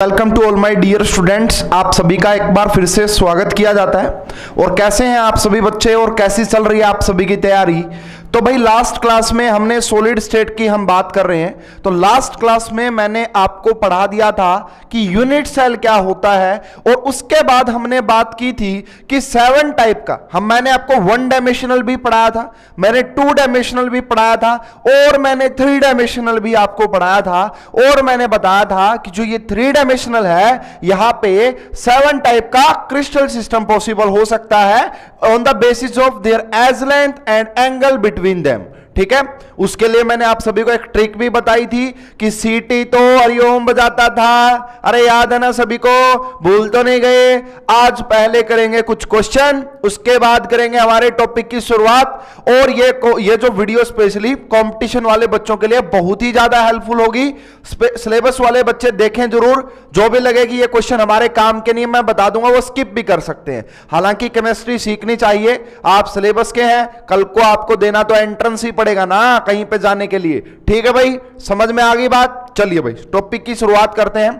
Welcome to all my dear students. आप सभी का एक बार फिर से स्वागत किया जाता है। और कैसे हैं आप सभी बच्चे और कैसी चल रही है आप सभी की तैयारी। तो भाई लास्ट क्लास में हमने सॉलिड स्टेट की हम बात कर रहे हैं। तो लास्ट क्लास में मैंने आपको पढ़ा दिया था कि यूनिट सेल क्या होता है और उसके बाद हमने बात की थी कि 7 टाइप का मैंने आपको 1 डायमेंशनल भी पढ़ाया था, मैंने 2 डायमेंशनल भी पढ़ाया था और मैंने 3 डायमेंशनल भी आपको पढ़ाया था। और मैंने बताया था कि जो ये 3 डायमेंशनल है यहां पे 7 टाइप का क्रिस्टल सिस्टम पॉसिबल हो सकता है on the basis of their edge length and angle between them. ठीक है, उसके लिए मैंने आप सभी को एक ट्रिक भी बताई थी कि सीटी तो हरिओम बजाता था। अरे याद है ना सभी को, भूल तो नहीं गए। आज पहले करेंगे कुछ क्वेश्चन, उसके बाद करेंगे हमारे टॉपिक की शुरुआत। और ये जो वीडियो स्पेशली कंपटीशन वाले बच्चों के लिए बहुत ही ज्यादा हेल्पफुल होगी। सिलेबस वाले बच्चे देखें जरूर, जो भी लगेगी ये क्वेश्चन हमारे काम के नहीं मैं बता दूंगा वो स्किप भी कर सकते हैं। हालांकि केमिस्ट्री सीखनी चाहिए, आप सिलेबस के हैं, कल को आपको देना तो एंट्रेंस ही पड़ेगा ना कहीं पे जाने के लिए। ठीक है भाई, समझ में आ गई बात। चलिए भाई टॉपिक की शुरुआत करते हैं।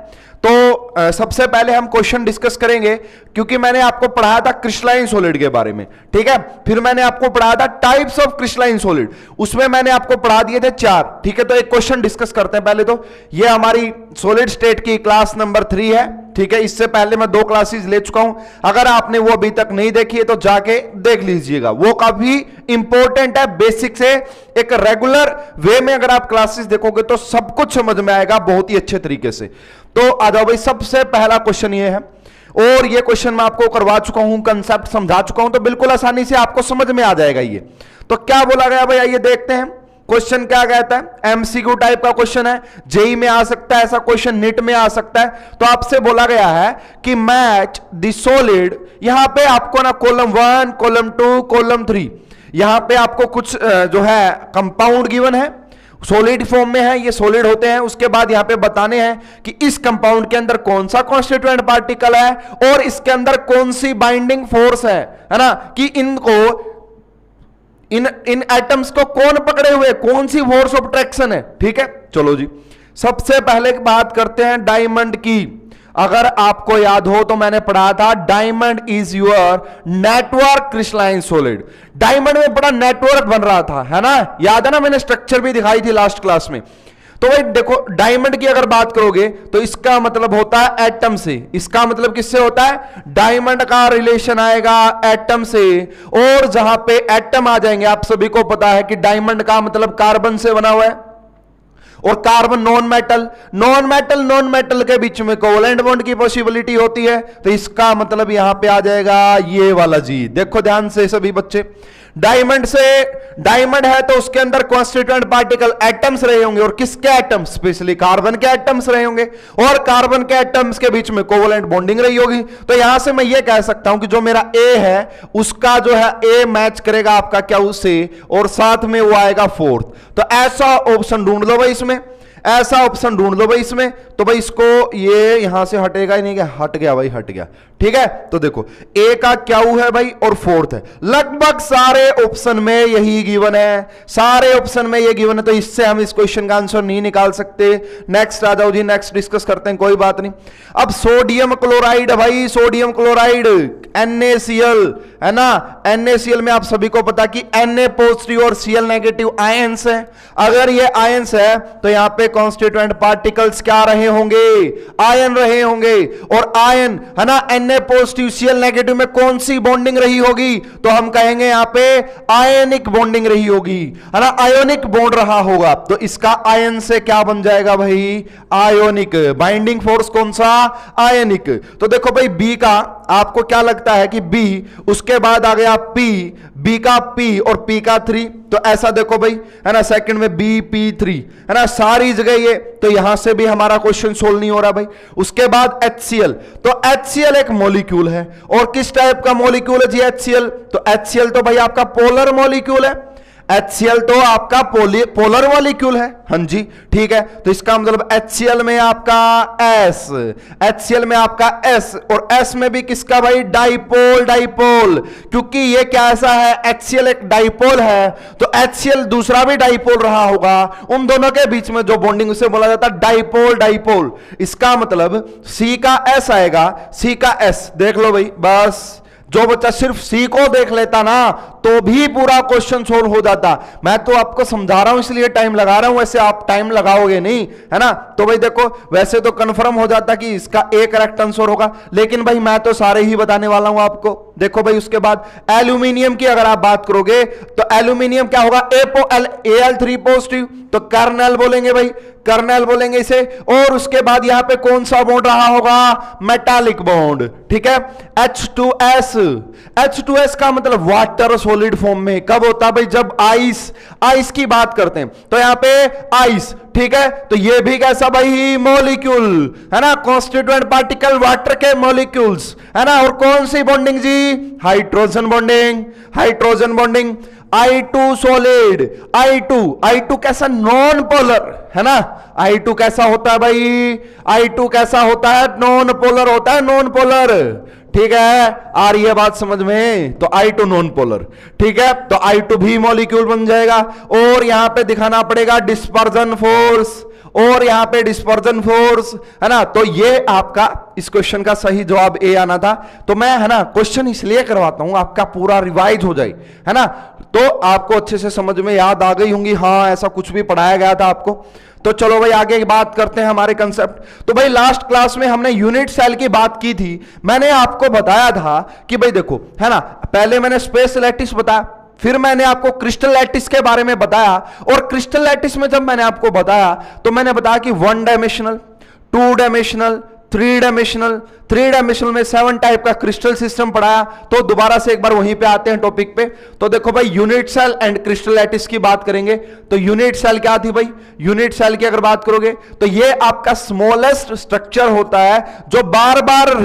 तो सबसे पहले हम क्वेश्चन डिस्कस करेंगे क्योंकि मैंने आपको पढ़ाया था क्रिस्टलाइन सॉलिड के बारे में। ठीक है, फिर मैंने आपको पढ़ाया था टाइप्स ऑफ क्रिस्टलाइन सॉलिड, उसमें मैंने आपको पढ़ा दिए थे 4। ठीक है, तो एक क्वेश्चन डिस्कस करते हैं। पहले तो ये हमारी सॉलिड स्टेट की क्लास नंबर 3 है। ठीक है, इससे पहले मैं 2 क्लासेस ले चुका हूं, अगर आपने वो अभी तक नहीं देखी है तो जाके देख लीजिएगा, वो काफी इंपॉर्टेंट है। बेसिक से एक रेगुलर वे में अगर आप क्लासेस देखोगे तो सब कुछ समझ में आएगा बहुत ही अच्छे तरीके से। तो आ जाओ भाई, सबसे पहला क्वेश्चन ये है और ये क्वेश्चन मैं आपको करवा चुका हूं, कंसेप्ट समझा चुका हूं, तो बिल्कुल आसानी से आपको समझ में आ जाएगा ये। तो क्या बोला गया भाई, आइए देखते हैं क्वेश्चन क्या कहता है। एमसीक्यू टाइप का क्वेश्चन है, जेई में आ सकता है ऐसा क्वेश्चन, नीट में आ सकता है। तो आपसे बोला गया है कि मैच द सॉलिड, यहां पे आपको ना कॉलम 1, कॉलम 2, कॉलम 3, यहां पे आपको कुछ जो है कंपाउंड गिवन है, सॉलिड फॉर्म में है, ये सॉलिड होते हैं। उसके बाद यहां पे बताने हैं कि इस कंपाउंड के अंदर कौन सा कॉन्स्टिट्यूएंट पार्टिकल है और इसके अंदर कौन सी बाइंडिंग फोर्स है ना, कि इनको इन एटम्स को कौन पकड़े हुए, कौन सी फोर्स ऑफ अट्रैक्शन है। ठीक है, चलो जी सबसे पहले बात करते हैं डायमंड की। अगर आपको याद हो तो मैंने पढ़ा था diamond is your network crystalline solid. Diamond में बड़ा नेटवर्क बन रहा था, है ना, याद है ना, मैंने स्ट्रक्चर भी दिखाई थी लास्ट क्लास में। तो भाई देखो, डायमंड की अगर बात करोगे तो इसका मतलब होता है एटम से। इसका मतलब किससे होता है, डायमंड का रिलेशन आएगा एटम से। और जहां पे एटम आ जाएंगे, आप सभी को पता है कि डायमंड का मतलब कार्बन से बना हुआ है और कार्बन नॉन मेटल के बीच में कोवलेंट बॉन्ड की पॉसिबिलिटी होती है। तो इसका मतलब यहां पे आ जाएगा ये वाला जी। देखो ध्यान से सभी बच्चे, डायमंड है तो उसके अंदर कॉन्स्टिट्यूएंट पार्टिकल एटम्स रहे होंगे, और किसके एटम्स, स्पेशली कार्बन के एटम्स रहे होंगे, और कार्बन के एटम्स के बीच में कोवलेंट बॉन्डिंग रही होगी। तो यहां से मैं ये कह सकता हूं कि जो मेरा ए है उसका जो है ए मैच करेगा आपका क्या उससे, और साथ में वो आएगा 4th। तो ऐसा ऑप्शन ढूंढ लो भाई इसमें, ऐसा ऑप्शन ढूंढ लो भाई इसमें। तो भाई इसको ये यहां से हटेगा ही नहीं, क्या हट गया भाई, हट गया। ठीक है, तो देखो ए का क्या है भाई और 4th है। लगभग सारे ऑप्शन में यही गिवन है, सारे ऑप्शन में ये गिवन है, तो इससे हम इस क्वेश्चन का आंसर नहीं निकाल सकते। नेक्स्ट आ जाओ जी, नेक्स्ट डिस्कस करते हैं, कोई बात नहीं। अब सोडियम क्लोराइड, भाई सोडियम क्लोराइड NaCl है ना, NaCl में आप सभी को पता कि Na पॉजिटिव और Cl नेगेटिव आयंस है। अगर ये आयंस है तो यहां पे कॉन्स्टिट्यूएंट पार्टिकल्स क्या रहे होंगे, आयन रहे होंगे। और आयन है ना, Na पॉजिटिव Cl नेगेटिव में कौन सी बॉन्डिंग रही होगी, तो हम कहेंगे यहां पे आयनिक बॉन्डिंग रही होगी, है ना, आयोनिक बॉन्ड रहा होगा। तो इसका आयन से क्या बन जाएगा भाई, आयोनिक। बाइंडिंग फोर्स कौन सा, आयनिक। तो देखो भाई बी का आपको क्या लगता है कि बी, उसके बाद आ गया पी, बी का पी और पी का 3। तो ऐसा देखो भाई, है ना, सेकंड में BP3 है ना, सारी जगह ये। तो यहां से भी हमारा क्वेश्चन सोल्व नहीं हो रहा भाई। उसके बाद HCl, तो HCl एक मॉलिक्यूल है, और किस टाइप का मॉलिक्यूल है जी HCl, तो HCl तो भाई आपका पोलर मॉलिक्यूल है। HCl तो आपका पोलर मॉलिक्यूल है, हाँ जी ठीक है। तो इसका मतलब HCl में आपका S, HCl में आपका S, और S में भी किसका भाई, डाइपोल, डाइपोल, क्योंकि ये क्या ऐसा है, HCl एक डाइपोल है, तो HCl दूसरा भी डाइपोल रहा होगा, उन दोनों के बीच में जो बॉन्डिंग उसे बोला जाता है डाइपोल, डाइपोल। इसका मतलब C का S आएगा, C का S देख लो भाई, बस जो बच्चा सिर्फ सी को देख लेता ना तो भी पूरा क्वेश्चन सोल्व हो जाता। मैं तो आपको समझा रहा हूं इसलिए टाइम लगा रहा हूं, वैसे आप टाइम लगाओगे नहीं, है ना। तो भाई देखो वैसे तो कंफर्म हो जाता कि इसका एक करेक्ट आंसर होगा, लेकिन भाई मैं तो सारे ही बताने वाला हूं आपको। देखो भाई उसके बाद एल्यूमिनियम की अगर आप बात करोगे तो एल्यूमिनियम क्या होगा, Al3 पॉजिटिव, तो कर्नल बोलेंगे भाई, कर्नल बोलेंगे इसे। और उसके बाद यहां पे कौन सा बॉन्ड रहा होगा, मेटालिक बॉन्ड, ठीक है। H2S, H2S का मतलब वाटर सॉलिड फॉर्म में कब होता है भाई, जब आइस की बात करते हैं, तो यहां पे आइस, ठीक है। तो ये भी कैसा भाई, मॉलिक्यूल, है ना, कॉन्स्टिट्यूएंट पार्टिकल वाटर के मॉलिक्यूल्स, है ना। और कौन सी बॉन्डिंग जी, hydrogen bonding, hydrogen bonding. I2 solid, I2 कैसा, नॉन पोलर, है ना। I2 कैसा होता है भाई, I2 कैसा होता है, नॉन पोलर होता है, नॉन पोलर, ठीक है। आ रही है बात समझ में, तो I2 नॉन पोलर, ठीक है। तो I2 भी मॉलिक्यूल बन जाएगा। और यहां पे दिखाना पड़ेगा डिस्पर्जन फोर्स, और यहां पे डिस्पर्जन फोर्स, है ना। तो ये आपका इस क्वेश्चन का सही जवाब ए आना था। तो मैं, है ना, क्वेश्चन इसलिए करवाता हूं आपका पूरा रिवाइज हो जाए, है ना, तो आपको अच्छे से समझ में याद आ गई होंगी, हाँ ऐसा कुछ भी पढ़ाया गया था आपको। तो चलो भाई आगे बात करते हैं हमारे कंसेप्ट। तो भाई लास्ट क्लास में हमने यूनिट सेल की बात की थी। मैंने आपको बताया था कि भाई देखो, है ना, पहले मैंने स्पेस लैटिस बताया, फिर मैंने आपको क्रिस्टल लैटिस के बारे में बताया। और क्रिस्टल लैटिस में जब मैंने आपको बताया तो मैंने बताया कि 1 डायमेंशनल, 2 डायमेंशनल, 3 डायमेंशनल, 3 डायमेंशनल में 7 टाइप का क्रिस्टल सिस्टम पढ़ाया। तो दोबारा से एक बार वहीं पे आते हैं टॉपिक पे। तो देखो भाई unit cell and crystal lattice की बात करेंगे। तो यूनिट सेल क्या थी भाई, यूनिट सेल की अगर बात करोगे तो ये आपका स्मॉलेस्ट स्ट्रक्चर होता है जो बार बार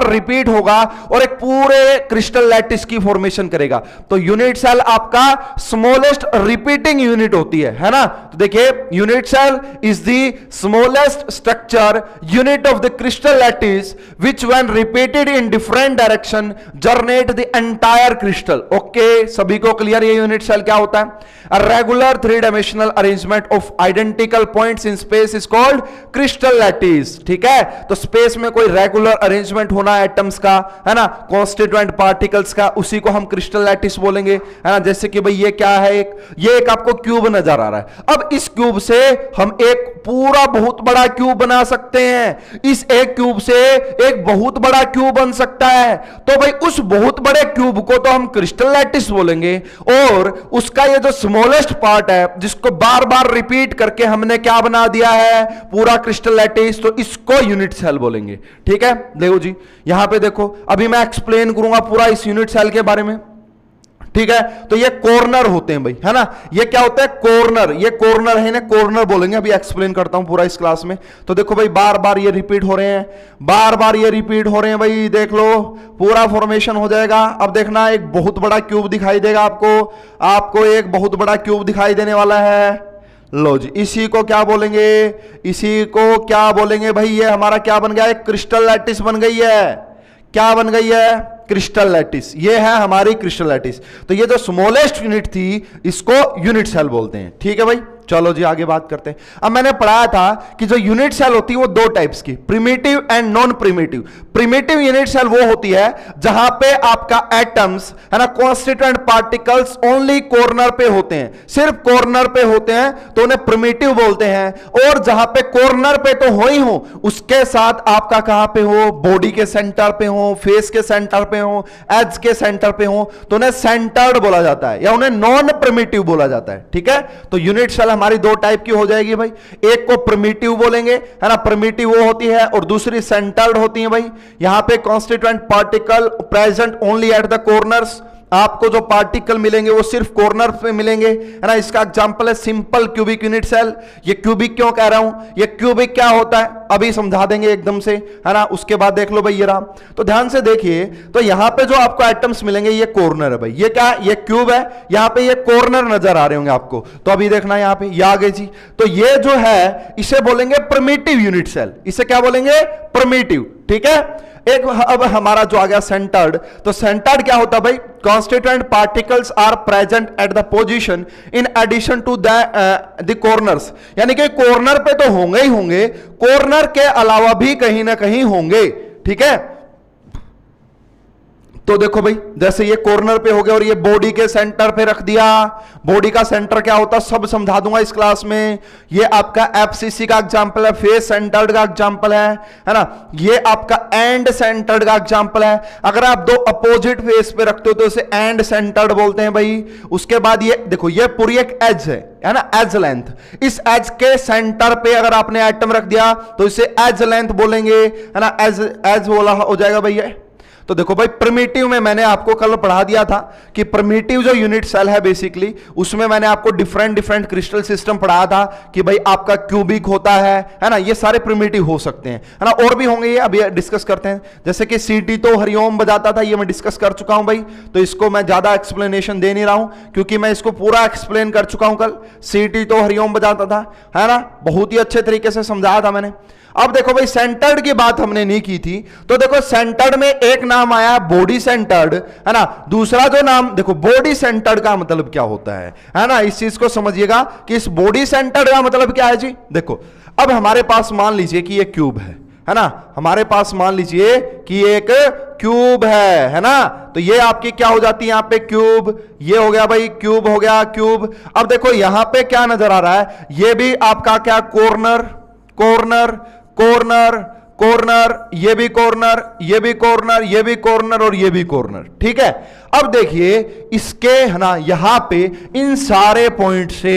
रिपीट होगा और एक पूरे क्रिस्टल लैटिस की फॉर्मेशन करेगा। तो यूनिट सेल आपका स्मॉलेस्ट रिपीटिंग यूनिट होती है ना। तो देखिए unit cell is the smallest structure unit of the crystal lattice which when repeated in different direction generate the entire crystal। Okay सभी को क्लियर, ये यूनिट सेल क्या होता है, a regular 3-dimensional arrangement of identical points in space is called crystal lattice। ठीक है, तो space में कोई रेगुलर अरेंजमेंट होना एटम्स का, है ना, कॉन्स्टिट्यूएंट पार्टिकल्स का, उसी को हम क्रिस्टल लैटिस बोलेंगे, है ना। जैसे कि भाई ये क्या है, ये एक आपको क्यूब नजर आ रहा है। अब इस क्यूब से हम एक पूरा बहुत बड़ा क्यूब बना सकते हैं, इस एक क्यूब से एक बहुत बड़ा क्यूब बन सकता है। तो भाई उस बहुत बड़े क्यूब को तो हम क्रिस्टल लैटिस बोलेंगे, और उसका ये जो स्मॉलेस्ट पार्ट है जिसको बार बार रिपीट करके हमने क्या बना दिया है, पूरा क्रिस्टल लैटिस, तो इसको यूनिट सेल बोलेंगे। ठीक है, देखो जी यहां पे देखो, अभी मैं एक्सप्लेन करूंगा पूरा इस यूनिट सेल के बारे में। ठीक है, तो ये कॉर्नर होते हैं भाई, है ना, ये क्या होता है, कॉर्नर, ये कॉर्नर है ना, कॉर्नर बोलेंगे। अभी एक्सप्लेन करता हूं पूरा इस क्लास में। तो देखो भाई बार बार ये रिपीट हो रहे हैं, बार बार ये रिपीट हो रहे हैं भाई, देख लो पूरा फॉर्मेशन हो जाएगा। अब देखना एक बहुत बड़ा क्यूब दिखाई देगा आपको एक बहुत बड़ा क्यूब दिखाई देने वाला है। लो जी, इसी को क्या बोलेंगे, इसी को क्या बोलेंगे भाई, ये हमारा क्या बन गया, एक क्रिस्टल लैटिस बन गई है। क्या बन गई है, क्रिस्टल लैटिस, ये है हमारी क्रिस्टल लैटिस। तो ये जो स्मॉलेस्ट यूनिट थी इसको यूनिट सेल बोलते हैं। ठीक है भाई, चलो जी आगे बात करते हैं। अब मैंने पढ़ाया था कि जो यूनिट सेल होती है वो 2 टाइप्स की, primitive and non primitive. Primitive unit cell वो होती है जहां पे आपका एटम्स, है ना, कॉन्स्टिट्यूएंट पार्टिकल्स ओनली कॉर्नर पे होते हैं, सिर्फ कॉर्नर पे होते हैं, तो उन्हें प्रिमिटिव बोलते हैं। और जहां पे कॉर्नर पे तो हो ही हो, उसके साथ आपका कहां पे हो, बॉडी के सेंटर पे हो, फेस के सेंटर पे हो, एज के सेंटर पे हो, तो उन्हें सेंटर्ड बोला जाता है या उन्हें नॉन प्रिमिटिव बोला जाता है। ठीक है, तो यूनिट सेल हमारी 2 टाइप की हो जाएगी भाई, एक को प्रिमिटिव बोलेंगे, है ना, प्रिमिटिव वो होती है, और दूसरी सेंटर्ड होती है भाई। यहां पे constituent particle present only at the corners, आपको जो पार्टिकल मिलेंगे वो सिर्फ कॉर्नर पे मिलेंगे, है ना। इसका एग्जांपल है सिंपल क्यूबिक यूनिट सेल। ये क्यूबिक क्यों कह रहा हूं, ये क्यूबिक क्या होता है अभी समझा देंगे एकदम से, है ना। उसके बाद देख लो भाई ये रहा, तो ध्यान से देखिए, तो यहां पे जो आपको एटम्स मिलेंगे ये कॉर्नर है भाई, ये क्या, ये क्यूब है, यहां पे ये कॉर्नर नजर आ रहे होंगे आपको। तो अभी देखना यहां पे ये आ गए जी, तो ये जो है इसे बोलेंगे प्रिमिटिव यूनिट सेल, इसे क्या बोलेंगे, प्रिमिटिव, ठीक है। एक अब हमारा जो आ गया सेंटर्ड, तो सेंटर्ड क्या होता है भाई, constituent particles are present at the position in addition to the corners, यानी कि कॉर्नर पे तो होंगे ही होंगे, कॉर्नर के अलावा भी कहीं ना कहीं होंगे, ठीक है। तो देखो भाई जैसे ये कॉर्नर पे हो गया और ये बॉडी के सेंटर पे रख दिया, बॉडी का सेंटर क्या होता है सब समझा दूंगा इस क्लास में। ये आपका एफसीसी का एग्जांपल है, फेस सेंटर्ड का एग्जांपल है ना। ये आपका एंड सेंटर्ड का एग्जांपल है। अगर आप दो अपोजिट फेस पे रखते हो तो इसे एंड सेंटर्ड बोलते हैं भाई। उसके बाद ये देखो, ये पूरी एक एज है ना, एज लेंथ, इस एज के सेंटर पे अगर आपने एटम रख दिया तो इसे एज लेंथ बोलेंगे, है ना, एज बोला हो जाएगा भैया। तो देखो भाई प्रिमिटिव में मैंने आपको कल पढ़ा दिया था कि प्रिमिटिव जो यूनिट सेल है बेसिकली, उसमें मैंने आपको डिफरेंट डिफरेंट क्रिस्टल सिस्टम पढ़ाया था कि भाई आपका क्यूबिक होता है ना, ये सारे प्रिमिटिव हो सकते हैं, है ना। और भी होंगे, ये अभी डिस्कस करते हैं। जैसे कि सीटी तो हरिओम बजाता था, ये मैं डिस्कस कर चुका हूं भाई, तो इसको मैं ज्यादा एक्सप्लेनेशन दे नहीं रहा हूं क्योंकि मैं इसको पूरा एक्सप्लेन कर चुका हूं कल। सीटी तो हरिओम बजाता था, है ना, बहुत ही अच्छे तरीके से समझाया था मैंने। अब देखो भाई सेंटर्ड की बात हमने नहीं की थी, तो देखो सेंटर्ड में एक नाम आया बॉडी सेंटर्ड, है ना। दूसरा जो नाम देखो, बॉडी सेंटर्ड का मतलब क्या होता है ना, इस चीज को समझिएगा कि इस बॉडी सेंटर्ड का मतलब क्या है जी। देखो अब हमारे पास मान लीजिए कि ये क्यूब है ना, हमारे पास मान लीजिए कि एक क्यूब है ना। तो ये आपकी क्या हो जाती है यहां पे क्यूब, ये हो गया भाई क्यूब, हो गया क्यूब। अब देखो यहां पे क्या नजर आ रहा है, ये भी आपका क्या, कॉर्नर, कॉर्नर, कॉर्नर, कॉर्नर, ये भी कॉर्नर, ये भी कॉर्नर, ये भी कॉर्नर और ये भी कॉर्नर, ठीक है। अब देखिए इसके, है ना, यहां पे इन सारे पॉइंट से,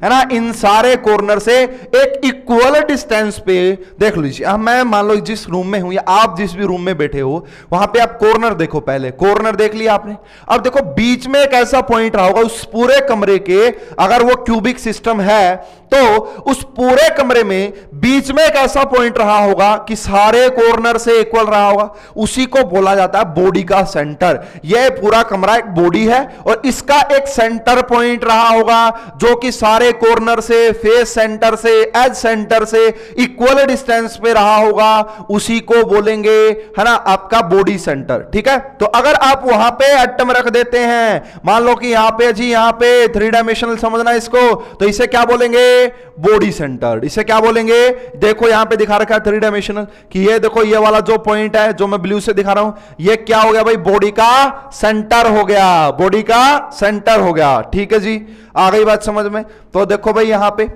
है ना, इन सारे कॉर्नर से एक इक्वल डिस्टेंस पे देख लीजिए। अब मैं मान लो जिस रूम में हूं या आप जिस भी रूम में बैठे हो वहां पे आप कॉर्नर देखो, पहले कॉर्नर देख लिया आपने। अब देखो बीच में एक ऐसा पॉइंट रहा होगा उस पूरे कमरे के, अगर वो क्यूबिक सिस्टम है तो उस पूरे कमरे में बीच में एक ऐसा पॉइंट रहा होगा कि सारे कॉर्नर से इक्वल रहा होगा, उसी को बोला जाता है बॉडी का सेंटर। यह पूरा कमरा एक बॉडी है और इसका एक सेंटर पॉइंट रहा होगा जो कि सारे कॉर्नर से, फेस सेंटर से, एज सेंटर से इक्वल डिस्टेंस पे रहा होगा, उसी को बोलेंगे, है ना, आपका बॉडी सेंटर, ठीक है। तो अगर आप वहां पे एटम रख देते हैं, मान लो कि यहां पे जी, यहां पे 3 डायमेंशनल समझना इसको, तो इसे क्या बोलेंगे, बॉडी सेंटर। इसे क्या बोलेंगे, देखो यहां पे दिखा रखा है 3 डायमेंशनल कि ये देखो ये वाला जो पॉइंट है जो मैं ब्लू से दिखा रहा हूं, ये क्या हो गया भाई, बॉडी का सेंटर हो गया, बॉडी का सेंटर हो गया, ठीक है जी। आ गई बात समझ में। तो देखो भाई यहां पे,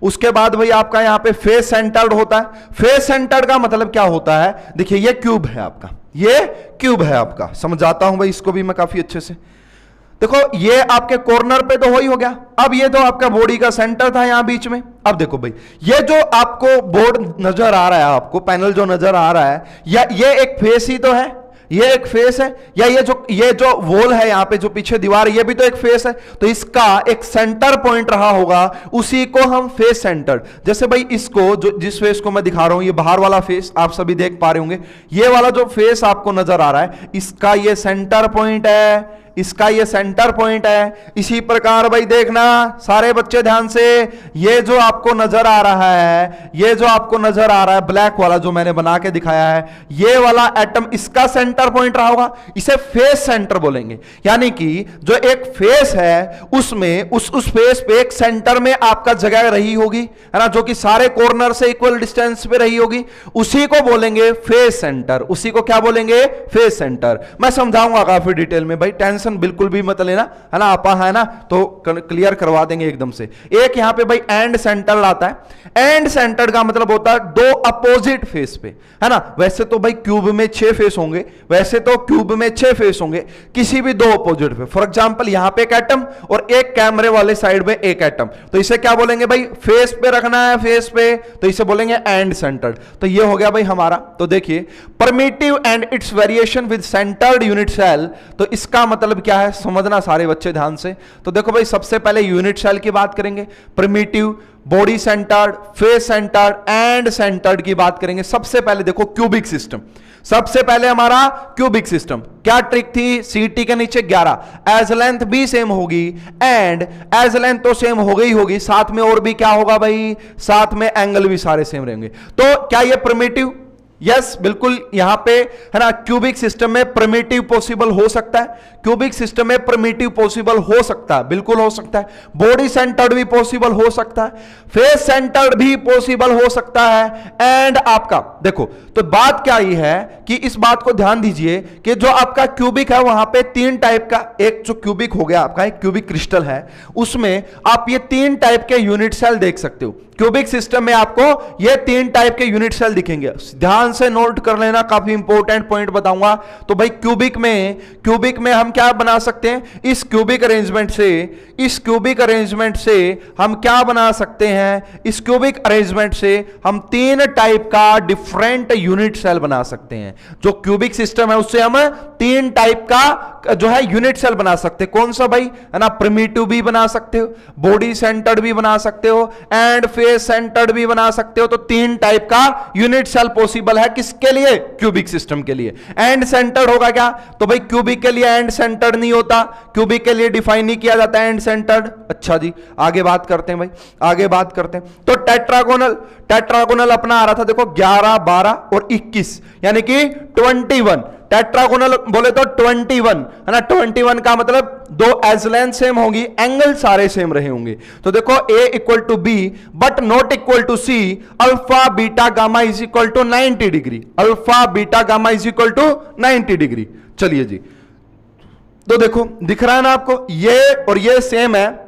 उसके बाद भाई आपका यहां पे फेस सेंटर्ड होता है। फेस सेंटर्ड का मतलब क्या होता है, देखिए ये क्यूब है आपका, ये क्यूब है आपका, समझाता हूं भाई इसको भी मैं काफी अच्छे से। देखो ये आपके कॉर्नर पे तो हो ही हो गया। अब ये तो आपका बॉडी का सेंटर था यहां बीच में। अब देखो भाई ये जो आपको बोर्ड नजर आ रहा है, आपको पैनल जो नजर आ रहा है, या ये एक फेस ही तो है, ये एक फेस है, या ये जो वॉल है यहां पे जो पीछे दीवार है, ये भी तो एक फेस है। तो इसका एक सेंटर पॉइंट रहा होगा, उसी को हम फेस सेंटर। जैसे भाई इसको जो जिस फेस को मैं दिखा रहा हूं, ये बाहर वाला फेस आप सभी देख पा रहे होंगे, ये वाला जो फेस आपको नजर आ रहा है, इसका ये सेंटर पॉइंट है, इसका ये सेंटर पॉइंट है। इसी प्रकार भाई देखना सारे बच्चे ध्यान से, ये जो आपको नजर आ रहा है, ये जो आपको नजर आ रहा है ब्लैक वाला जो मैंने बना के दिखाया है, ये वाला एटम इसका सेंटर पॉइंट रहा होगा, इसे फेस सेंटर बोलेंगे। यानी कि जो एक फेस है उसमें उस फेस पे एक सेंटर में आपका जगह रही होगी, है ना, जो कि सारे कॉर्नर से इक्वल डिस्टेंस पे रही होगी, उसी को बोलेंगे फेस सेंटर। उसी को क्या बोलेंगे, फेस सेंटर। मैं समझाऊंगा काफी डिटेल में भाई, टेंशन बिल्कुल भी मत लेना, है ना, आपा है ना, तो क्लियर करवा देंगे एकदम से। एक यहां पे भाई एंड सेंटर आता है। एंड सेंटर का मतलब होता है दो अपोजिट फेस पे, है ना। वैसे तो भाई क्यूब में 6 फेस होंगे, वैसे तो क्यूब में 6 फेस होंगे, किसी भी 2 अपोजिट पे। फॉर एग्जांपल यहां पे एक एटम और एक कैमरे वाले साइड में एक एटम, तो इसे क्या बोलेंगे भाई, फेस पे रखना है, फेस पे, तो इसे बोलेंगे एंड सेंटर्ड। तो ये हो गया भाई हमारा। तो देखिए primitive and its variation with centred unit cell, तो इसका मतलब मतलब क्या है समझना सारे बच्चे ध्यान से। तो देखो भाई सबसे पहले यूनिट सेल की बात करेंगे, primitive, body centred, face centred and centred की बात करेंगे। सबसे पहले देखो क्यूबिक सिस्टम, सबसे पहले हमारा क्यूबिक सिस्टम। क्या ट्रिक थी, सीटी के नीचे 11, एज लेंथ भी सेम होगी एंड एज लेंथ तो सेम हो गई होगी, साथ में और भी क्या होगा भाई, साथ में एंगल भी सारे सेम रहेंगे। तो क्या ये प्रिमिटिव, यस बिल्कुल यहां पे है ना, क्यूबिक सिस्टम में प्रिमिटिव पॉसिबल हो सकता है, क्यूबिक सिस्टम में प्रिमिटिव पॉसिबल हो सकता है, बिल्कुल हो सकता है। बॉडी सेंटर्ड भी पॉसिबल हो सकता है, फेस सेंटर्ड भी पॉसिबल हो सकता है एंड आपका देखो। तो बात क्या ही है कि इस बात को ध्यान दीजिए कि जो आपका क्यूबिक है वहां पे तीन टाइप का, एक जो क्यूबिक हो गया आपका एक क्यूबिक क्रिस्टल है, उसमें आप ये तीन टाइप के यूनिट सेल देख सकते हो। क्यूबिक सिस्टम में आपको ये तीन टाइप के यूनिट सेल दिखेंगे, ध्यान से नोट कर लेना, काफी इंपॉर्टेंट पॉइंट बताऊंगा। तो भाई क्यूबिक में हम क्या बना सकते हैं, इस क्यूबिक अरेंजमेंट से हम क्या बना सकते हैं, इस क्यूबिक अरेंजमेंट से हम तीन टाइप का डिफरेंट यूनिट सेल बना सकते हैं। जो क्यूबिक सिस्टम है उससे हम तीन टाइप का जो है यूनिट सेल बना सकते हैं। कौन सा भाई, है ना, प्रिमिटिव भी बना सकते हो, बॉडी सेंटर्ड भी बना सकते हो एंड फेस सेंटर्ड भी बना सकते हो। तो तीन टाइप का यूनिट सेल पॉसिबल है, किसके लिए, क्यूबिक सिस्टम के लिए। एंड सेंटर्ड होगा क्या, तो भाई क्यूबिक के लिए एंड सेंटर्ड नहीं होता, क्यूबिक के लिए डिफाइन नहीं किया जाता एंड सेंटर्ड। अच्छा जी आगे बात करते हैं भाई, आगे बात करते हैं। तो टेट्रागोनल अपना आ रहा था देखो 11, 12 और 21 यानी कि 21। टेट्रागोनल बोले तो 21 है ना, 21 का मतलब दो एज लेंथ सेम होगी, एंगल सारे सेम रहे होंगे। तो देखो A equal to B but not equal to C, alpha beta gamma is equal to 90 degree, alpha beta gamma is equal to 90 degree. चलिए जी, तो देखो दिख रहा है ना आपको, ये और ये सेम है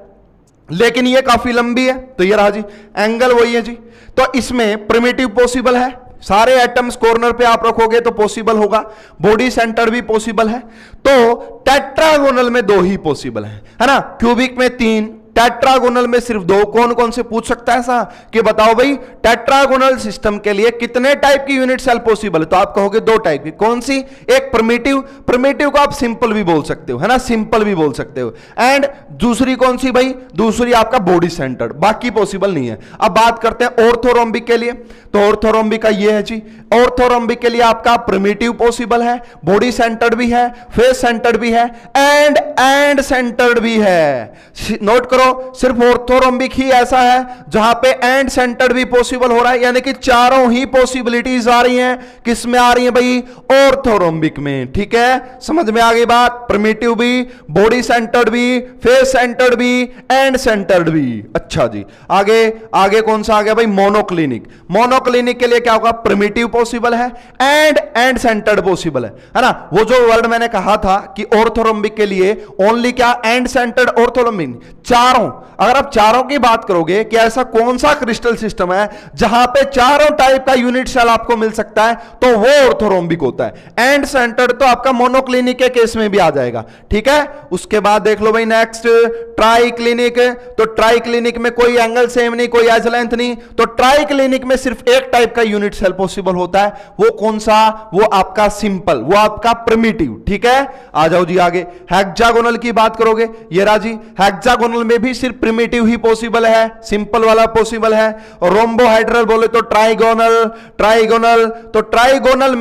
लेकिन ये काफी लंबी है, तो ये रहा जी, एंगल वही है जी। तो इसमें प्रिमिटिव पॉसिबल है, सारे एटम्स कॉर्नर पे आप रखोगे तो पॉसिबल होगा, बॉडी सेंटर भी पॉसिबल है। तो टेट्रागोनल में दो ही पॉसिबल है ना, क्यूबिक में तीन, टेट्रागोनल में सिर्फ दो। कौन कौन से पूछ सकता है ऐसा कि बताओ भाई टेट्रागोनल सिस्टम के लिए कितने टाइप की यूनिट सेल पॉसिबल है, तो आप कहोगे दो टाइप की। कौन सी, एक प्रिमिटिव को आप सिंपल भी बोल सकते हो, है ना, सिंपल भी बोल सकते हो। एंड दूसरी कौन सी भाई, दूसरी आपका बॉडी सेंटर्ड, बाकी पॉसिबल नहीं है। अब बात करते हैं ऑर्थोरोम्बिक के लिए। तो ऑर्थोरोम्बिक का ये है जी, ऑर्थोरोम्बिक के लिए आपका प्रिमिटिव पॉसिबल है, बॉडी सेंटर्ड भी है, फेस सेंटर्ड भी है एंड सेंटर्ड भी है। नोट करो, सिर्फ ऑर्थोरोम्बिक ही ऐसा है जहां पे एंड सेंटर्ड भी पॉसिबल हो रहा है, यानी कि चारों ही पॉसिबिलिटीज आ रही हैं। किस में आ रही हैं भाई, ऑर्थोरोम्बिक में। ठीक है, समझ में आ गई बात, प्रिमिटिव भी, बॉडी सेंटर्ड भी, फेस सेंटर्ड भी एंड सेंटर्ड भी। अच्छा जी आगे कौन सा आ गया भाई, मोनोक्लिनिक। मोनोक्लिनिक के लिए क्या होगा, प्रिमिटिव पॉसिबल है एंड सेंटर्ड पॉसिबल है ना। वो जो वर्ड मैंने कहा था कि ऑर्थोरोम्बिक के लिए ओनली क्या, एंड सेंटर्ड ऑर्थोरोम्बिक, चारों। अगर आप चारों की बात करोगे कि ऐसा कौन सा क्रिस्टल सिस्टम है जहां पे चारों टाइप का यूनिट सेल आपको मिल सकता है, तो वो ऑर्थोरोम्बिक होता है। एंड सेंटर्ड तो आपका मोनोक्लिनिक के केस में भी आ जाएगा। ठीक है, उसके बाद देख लो भाई नेक्स्ट, ट्राइक्लिनिक। तो ट्राइक्लिनिक में कोई एंगल सेम नहीं, कोई एज लेंथ नहीं, तो ट्राइक्लिनिक में सिर्फ एक टाइप का यूनिट सेल पॉसिबल होता है। वो कौन सा, वो आपका सिंपल, वो आपका प्रिमिटिव। ठीक है, आ जाओ जी आगे। हेक्सागोनल की बात करोगे, ये राजी, हेक्सागोनल में भी सिर्फ प्रिमिटिव ही पॉसिबल है, सिंपल वाला पॉसिबल है। और रोम्बोहेड्रल बोले तो ट्राइगोनल, तो ट्राइगोनल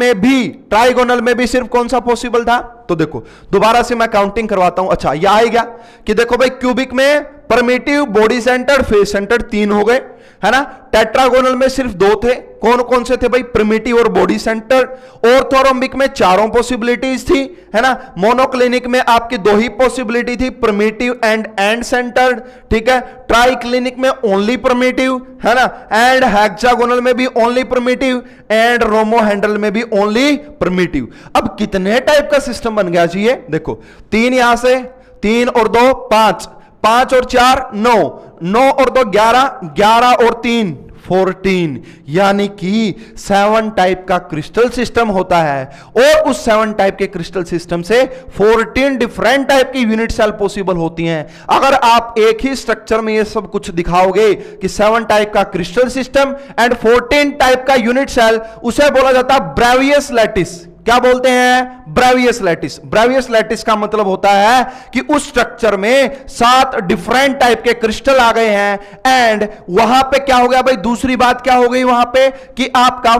में भी सिर्फ कौन सा पॉसिबल था, तो देखो दोबारा से मैं काउंटिंग करवाता हूं। अच्छा यह आएगा कि देखो भाई क्यूबिक में primitive, body centred, face centred तीन हो गए, है ना। टेट्रागोनल में सिर्फ दो थे, कौन कौन से थे भाई, प्रिमिटिव और बॉडी सेंटर्ड। ऑर्थोरोम्बिक में चारों पॉसिबिलिटीज थी, है ना। मोनोक्लिनिक में आपकी दो ही पॉसिबिलिटी थी, प्रिमिटिव एंड सेंटर्ड। ठीक है, ट्राइक्लिनिक में ओनली प्रिमिटिव, है ना, एंड हेक्सागोनल में भी ओनली प्रिमिटिव एंड रोमोहेड्रल में भी ओनली प्रिमिटिव। अब कितने टाइप का सिस्टम बन गया जी, ये देखो, तीन यहां से, 3 और 2 5, 5 और 4 9, 9 और 2 11, 11 और 3 14, यानी कि 7 टाइप का क्रिस्टल सिस्टम होता है। और उस 7 टाइप के क्रिस्टल सिस्टम से 14 डिफरेंट टाइप की यूनिट सेल पॉसिबल होती हैं। अगर आप एक ही स्ट्रक्चर में ये सब कुछ दिखाओगे कि 7 टाइप का क्रिस्टल सिस्टम एंड 14 टाइप का यूनिट सेल, उसे बोला जाता है ब्रेवियस लैटिस। क्या बोलते हैं? Bravais lattice. ब्रेवियस लैटिस का मतलब होता है कि उस स्ट्रक्चर में 7 डिफरेंट टाइप के क्रिस्टल आ गए हैं एंड वहां पे क्या हो गया भाई? दूसरी बात क्या हो गई वहां पे कि आपका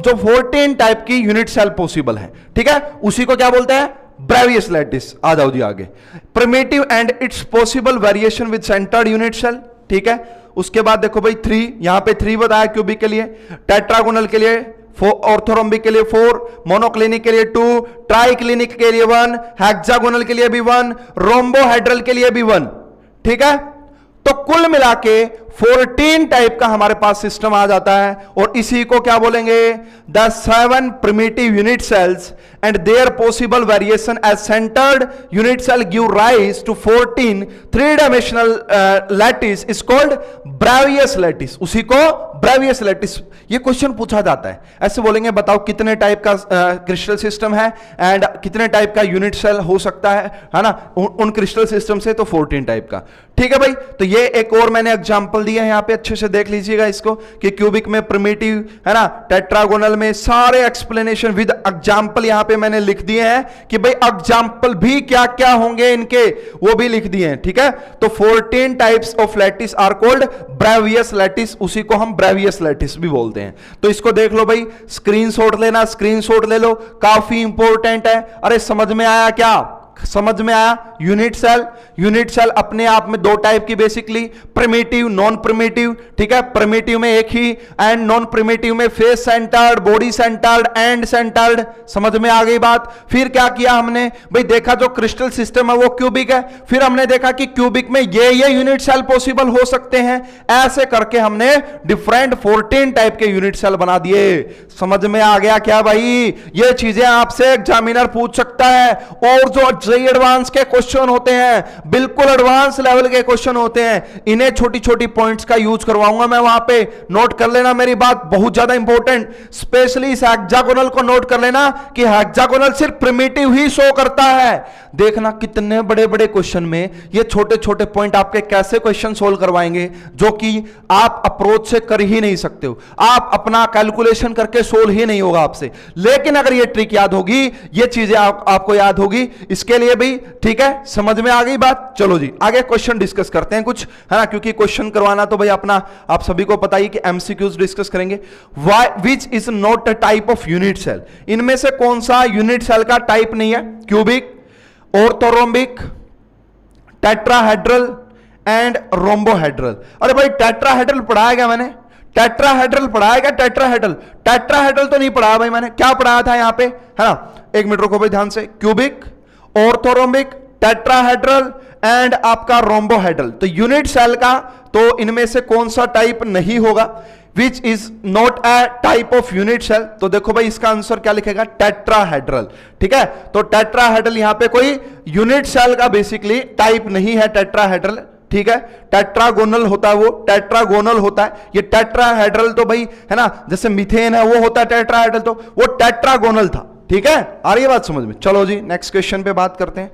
जो 14 टाइप की यूनिट सेल पॉसिबल है, ठीक है, उसी को क्या बोलते हैं? Bravais lattice. आ जाओ जी आगे। Primitive and its possible variation with centred unit cell, ठीक है। उसके बाद देखो भाई 3, यहां पे 3 बताया क्यूबिक के लिए, टेट्रागोनल के लिए 4, ऑर्थोरोम्बिक के लिए 4, मोनोक्लिनिक के लिए 2, ट्राइक्लिनिक के लिए 1, हेक्सागोनल के लिए भी 1, रोम्बोहेड्रल के लिए भी 1, ठीक है। तो कुल मिला के 14 टाइप का हमारे पास सिस्टम आ जाता है और इसी को क्या बोलेंगे? The 7 primitive unit cells and their possible variation edge centred unit cell give rise to 14 three dimensional lattice is called Bravais lattice. उसी को ब्रेवियस लैटिस। ये क्वेश्चन पूछा जाता है, ऐसे बोलेंगे बताओ कितने टाइप का क्रिस्टल सिस्टम है एंड कितने टाइप का यूनिट सेल हो सकता है ना, उन क्रिस्टल सिस्टम से, तो 14 टाइप का, ठीक है भाई। तो ये एक और मैंने एग्जांपल दिया है, यहां पे अच्छे से देख लीजिएगा इसको कि क्यूबिक में प्रिमिटिव है ना, टेट्रागोनल में, सारे एक्सप्लेनेशन विद एग्जांपल यहां पे मैंने लिख दिए हैं कि भाई एग्जांपल भी क्या क्या होंगे इनके, वो भी लिख दिए हैं, ठीक है। तो 14 types of lattice are called Bravais lattice, उसी को हम ब्रेवियस लैटिस भी बोलते हैं। तो इसको देख लो भाई, स्क्रीनशॉट लेना, स्क्रीनशॉट ले लो, काफी इंपॉर्टेंट है। अरे समझ में आया क्या? समझ में आया? यूनिट सेल, यूनिट सेल अपने आप में 2 टाइप की बेसिकली, प्रिमिटिव, नॉन प्रिमिटिव, ठीक है। प्रिमिटिव में एक ही एंड नॉन प्रिमिटिव में face centred, body centred, and centred. समझ में आ गई बात? फिर क्या किया हमने भाई? देखा जो क्रिस्टल सिस्टम है वो क्यूबिक है, फिर हमने देखा कि क्यूबिक में ये यूनिट सेल पॉसिबल हो सकते हैं, ऐसे करके हमने डिफरेंट 14 टाइप के यूनिट सेल बना दिए। समझ में आ गया क्या भाई? ये चीजें आपसे एग्जामिनर पूछ सकता है और जो एडवांस के क्वेश्चन होते हैं, बिल्कुल एडवांस लेवल के क्वेश्चन होते हैं, इन्हें छोटी छोटी पॉइंट्स का यूज करवाऊंगा मैं वहां पे। नोट कर लेना मेरी बात, बहुत ज्यादा इंपॉर्टेंट। स्पेशली इस हेक्सागोनल को नोट कर लेना कि हेक्सागोनल सिर्फ प्रिमिटिव ही शो करता है। देखना कितने बड़े बड़े क्वेश्चन में ये छोटे छोटे पॉइंट आपके कैसे क्वेश्चन सोल्व करवाएंगे जो कि आप अप्रोच से कर ही नहीं सकते हो, आप अपना कैलकुलेशन करके सोल्व ही नहीं होगा आपसे। लेकिन अगर ये ट्रिक याद होगी, ये चीजें आपको याद होगी, इसके लिए भी ठीक है। समझ में आ गई बात? चलो जी आगे क्वेश्चन डिस्कस करते हैं कुछ, है ना, क्योंकि क्वेश्चन करवाना तो भाई अपना आप सभी को पता ही कि एमसीक्यूज डिस्कस करेंगे। Which is not a type of unit cell? इनमें से कौन सा यूनिट सेल का टाइप नहीं है? Cubic, orthorhombic, tetrahedral and rhombohedral. अरे भाई टेट्राहेड्रल पढ़ाया क्या मैंने? टेट्राहेड्रल पढ़ाया क्या? टेट्राहेड्रल, टेट्राहेड्रल तो नहीं पढ़ाया भाई मैंने। क्या पढ़ाया था यहां पे, है ना? एक मिनट रुको भाई ध्यान से। क्यूबिक, ऑर्थोरोम्बिक, टेट्राहेड्रल एंड आपका रोम्बोहेड्रल। तो यूनिट सेल का तो इनमें से कौन सा टाइप नहीं होगा? Which is not a type of unit cell. तो देखो भाई इसका आंसर क्या लिखेगा? टेट्राहेड्रल, ठीक है। तो टेट्राहेड्रल यहां पे कोई यूनिट सेल का बेसिकली टाइप नहीं है टेट्राहेड्रल, ठीक है। टेट्रागोनल होता है, वो टेट्रागोनल होता है। ये टेट्राहेड्रल तो भाई है ना, जैसे मीथेन है वो होता है टेट्राहेड्रल, तो वो टेट्रागोनल था, ठीक है। आ रही है बात समझ में? चलो जी नेक्स्ट क्वेश्चन पे बात करते हैं।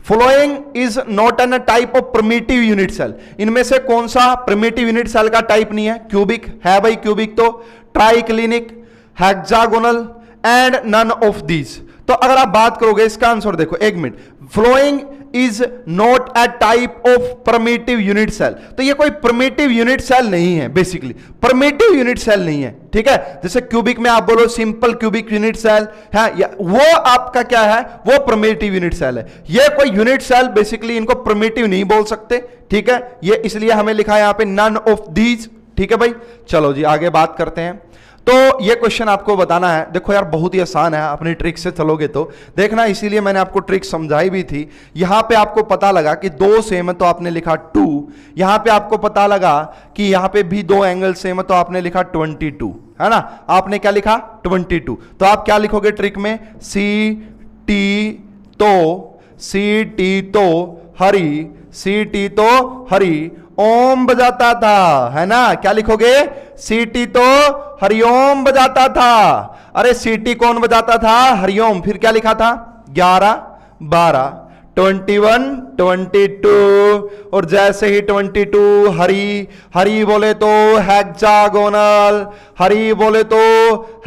Following is not an type of primitive unit cell. इनमें से कौन सा प्रिमिटिव यूनिट सेल का टाइप नहीं है? क्यूबिक है भाई, क्यूबिक तो, triclinic, hexagonal and none of these. तो अगर आप बात करोगे इसका आंसर देखो, एक minute, following is not a type of primitive unit cell. तो ये कोई प्रिमिटिव यूनिट सेल नहीं है, बेसिकली प्रिमिटिव यूनिट सेल नहीं है, ठीक है। जैसे क्यूबिक में आप बोलो सिंपल क्यूबिक यूनिट सेल है, वो आपका क्या है? वो प्रिमिटिव यूनिट सेल है। ये कोई यूनिट सेल बेसिकली इनको प्रिमिटिव नहीं बोल सकते, ठीक है। ये इसलिए हमें लिखा है यहां पे नन ऑफ दीज, ठीक है भाई। चलो जी आगे बात करते हैं। तो ये क्वेश्चन आपको बताना है, देखो यार बहुत ही आसान है, अपनी ट्रिक से चलोगे तो देखना, इसीलिए मैंने आपको ट्रिक समझाई भी थी। यहां पे आपको पता लगा कि 2 सेम है तो आपने लिखा 2, यहां पे आपको पता लगा कि यहां पे भी 2 एंगल सेम है तो आपने लिखा 22, है ना। आपने क्या लिखा? 22। तो आप क्या लिखोगे ट्रिक में? सी टी तो हरि, सी टी तो हरि ओम बजाता था, है ना। क्या लिखोगे? सीटी तो हरिओम बजाता था। अरे सीटी कौन बजाता था? हरिओम। फिर क्या लिखा था? 11, 12, 21, 22 और जैसे ही 22 हरि, हरि बोले तो हेक्सागोनल, हरि बोले तो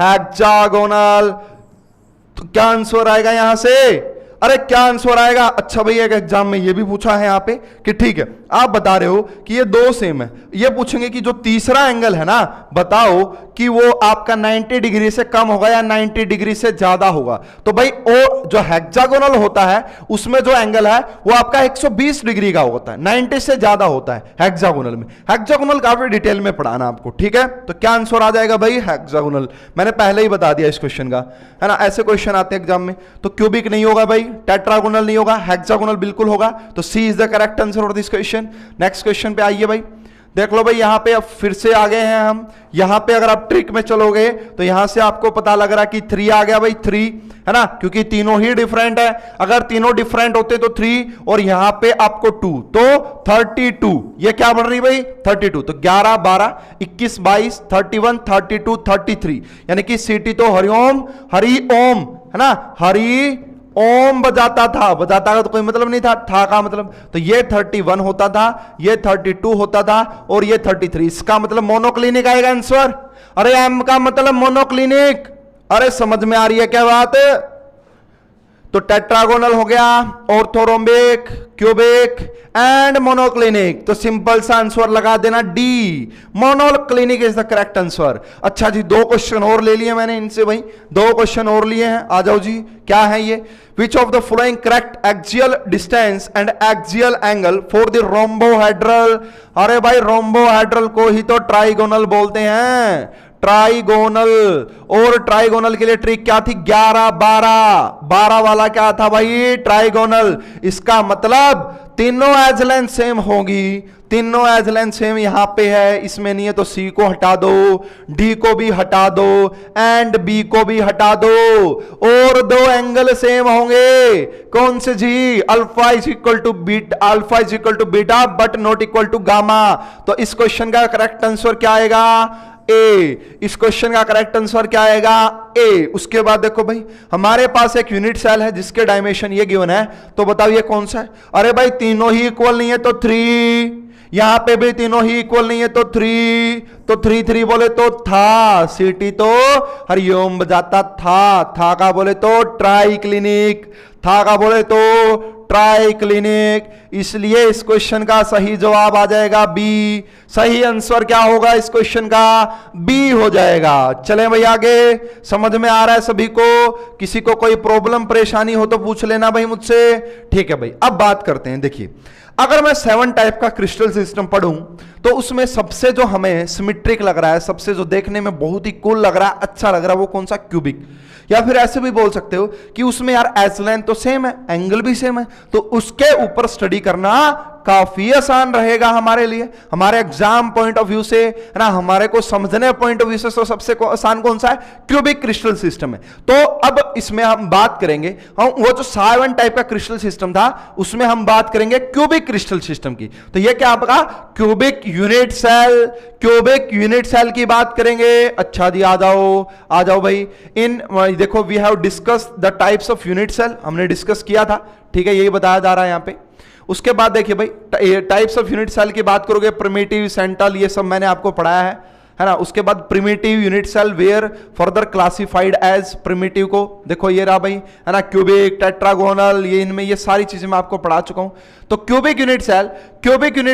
हेक्सागोनल। तो क्या आंसर आएगा यहां से? अरे क्या आंसर आएगा? अच्छा भैया एक एग्जाम में ये भी पूछा है यहां पे कि ठीक है आप बता रहे हो कि ये दो सेम है, ये पूछेंगे कि जो तीसरा एंगल है ना बताओ कि वो आपका 90 डिग्री से कम होगा या 90 डिग्री से ज्यादा होगा। तो भाई वो जो हेक्सागोनल होता है उसमें जो एंगल है वो आपका 120 डिग्री का होता है, 90 से ज्यादा होता है हेक्सागोनल में। हेक्सागोनल काफी डिटेल में पढ़ाना आपको, ठीक है? तो क्या आंसर आ जाएगा भाई? हेक्सागोनल। मैंने पहले ही बता दिया इस क्वेश्चन का, है ना? ऐसे क्वेश्चन आते हैं एग्जाम में। तो क्यूबिक नहीं होगा भाई, टेट्रागोनल नहीं होगा, हेक्सागोनल बिल्कुल होगा। तो C is the correct answer for this question. Next question पे आइए भाई, देख लो भाई यहां पे अब फिर से आ गए हैं हम। यहां पे अगर आप ट्रिक में चलोगे तो यहां से आपको पता लग रहा है कि 3 आ गया भाई, 3 है ना, क्योंकि तीनों ही डिफरेंट है। अगर तीनों डिफरेंट होते तो 3 और यहां पे आपको 2, तो 32। ये क्या बढ़ रही भाई? 32। तो 11, 12, 21, 22, 31, 32, 33, यानी कि सीटी तो हरिओम हरि ओम, है ना, हरि ओम बजाता था। बजाता का तो कोई मतलब नहीं था का मतलब। तो ये 31 होता था, ये 32 होता था और ये 33। इसका मतलब मोनोक्लिनिक आएगा आंसर। अरे एम का मतलब मोनोक्लिनिक। अरे समझ में आ रही है क्या बात? तो टेट्रागोनल हो गया, ऑर्थोरोम्बिक, क्यूबिक एंड मोनोक्लिनिक। तो सिंपल सा आंसर लगा देना D, monoclinic is the correct answer. अच्छा जी, 2 क्वेश्चन और ले लिए मैंने इनसे भाई, 2 क्वेश्चन और लिए हैं। आ जाओ जी, क्या है ये? Which of the following correct axial distance and axial angle for the rhombohedral? अरे भाई रोम्बोहेड्रल को ही तो ट्राइगोनल बोलते हैं, ट्राइगोनल। और ट्राइगोनल के लिए ट्रिक क्या थी? 11, 12, 12 वाला क्या था भाई? ट्राइगोनल। इसका मतलब तीनों एज लेंथ सेम होगी, तीनों एज लेंथ सेम यहां पे है, इसमें नहीं है। तो सी को हटा दो, डी को भी हटा दो एंड बी को भी हटा दो, और 2 एंगल सेम होंगे। कौन से जी? Alpha is equal to beta, alpha is equal to beta but not equal to gamma. तो इस क्वेश्चन का करेक्ट आंसर क्या आएगा? ए। इस क्वेश्चन का करेक्ट आंसर क्या आएगा? ए। उसके बाद देखो भाई हमारे पास एक यूनिट सेल है जिसके डायमेंशन ये गिवन है, तो बताओ ये कौन सा है? अरे भाई तीनों ही इक्वल नहीं है तो 3, यहां पे भी तीनों ही इक्वल नहीं है तो 3, तो 3 3 बोले तो था, सीटी तो हरिओम बजाता था का बोले तो ट्राई क्लिनिक, था का बोले तो ट्राई क्लिनिक। इसलिए इस क्वेश्चन का सही जवाब आ जाएगा बी। सही आंसर क्या होगा इस क्वेश्चन का? बी हो जाएगा। चलें भाई आगे, समझ में आ रहा है सभी को? किसी को कोई प्रॉब्लम परेशानी हो तो पूछ लेना भाई मुझसे, ठीक है भाई। अब बात करते हैं, देखिए अगर मैं 7 टाइप का क्रिस्टल सिस्टम पढ़ूं तो उसमें सबसे जो हमें सिमेट्रिक लग रहा है, सबसे जो देखने में बहुत ही कूल लग रहा है, अच्छा लग रहा है, वो कौन सा? क्यूबिक। या फिर ऐसे भी बोल सकते हो कि उसमें यार एज लेंथ तो सेम है, एंगल भी सेम है, तो उसके ऊपर स्टडी करना काफी आसान रहेगा हमारे लिए, हमारे एग्जाम पॉइंट ऑफ व्यू से, है ना, हमारे को समझने पॉइंट ऑफ व्यू से। तो सबसे आसान कौन सा है? क्यूबिक क्रिस्टल सिस्टम है। तो अब इसमें हम बात करेंगे, हम वो जो 7 टाइप का क्रिस्टल सिस्टम था उसमें हम बात करेंगे क्यूबिक क्रिस्टल सिस्टम की। तो ये क्या आपका? Cubic unit cell, cubic unit cell की बात करेंगे। अच्छा जी, आ जाओ भाई। इन देखो we have discussed the types of unit cell, हमने डिस्कस किया था, ठीक है, यही बताया जा रहा है यहां पे। उसके बाद देखिए भाई टाइप्स ऑफ यूनिट सेल की बात करोगे, प्रिमिटिव, सेंट्रल, ये सब मैंने आपको पढ़ाया है ना। उसके बाद primitive unit cell were further classified as primitive को देखो ये रहा भाई, है ना, क्यूबिक, टेट्रागोनल, ये इनमें ये सारी चीजें मैं आपको पढ़ा चुका हूं। तो cubic unit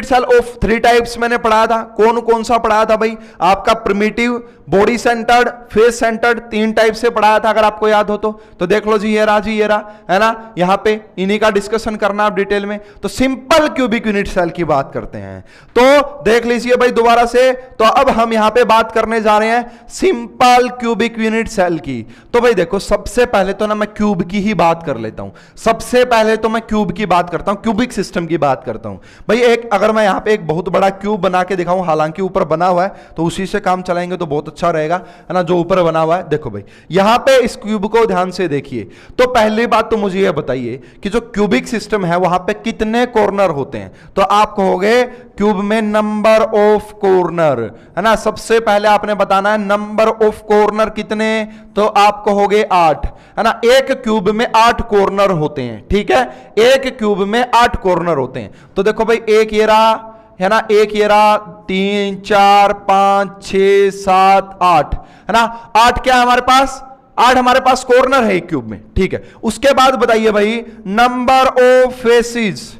cell of 3 types मैंने पढ़ाया था। कौन कौन सा पढ़ाया था भाई? आपका primitive, body centred, face centred, 3 type से पढ़ाया था, अगर आपको याद हो तो देख लो जी, ये रहा, है ना, यहां पे इन्हीं का डिस्कशन करना आप डिटेल में। तो सिंपल क्यूबिक यूनिट सेल की बात करते हैं, तो देख लीजिए भाई दोबारा से। तो अब हम यहां पे बात करने जा रहे हैं सिंपल क्यूबिक यूनिट सेल की। तो भाई देखो सबसे पहले तो ना मैं क्यूब की ही बात कर लेता हूं, सबसे पहले तो मैं क्यूब की बात करता हूं, क्यूबिक सिस्टम की बात करता हूं भाई। एक अगर मैं यहां पे एक बहुत बड़ा क्यूब बना के दिखाऊं, हालांकि ऊपर बना हुआ है तो उसी से काम चलाएंगे तो बहुत अच्छा रहेगा, है ना, जो ऊपर बना हुआ है। देखो भाई यहां पे इस क्यूब को ध्यान से देखिए। तो पहली बात तो मुझे यह बताइए कि जो क्यूबिक सिस्टम है वहां पे कितने कॉर्नर होते हैं? तो आप कहोगे क्यूब में नंबर ऑफ कॉर्नर, है ना, सबसे पहले आपने बताना है नंबर ऑफ कॉर्नर कितने, तो आप कहोगे 8, है ना। एक क्यूब में 8 कॉर्नर होते हैं, ठीक है, एक क्यूब में 8 कॉर्नर होते हैं। तो देखो भाई एक ये रहा, है ना, एक ये रहा, 3 4 5 6 7 8, है ना, 8 क्या है हमारे पास? 8 हमारे पास कॉर्नर है एक क्यूब में, ठीक है। उसके बाद बताइए भाई नंबर ऑफ फेसेस,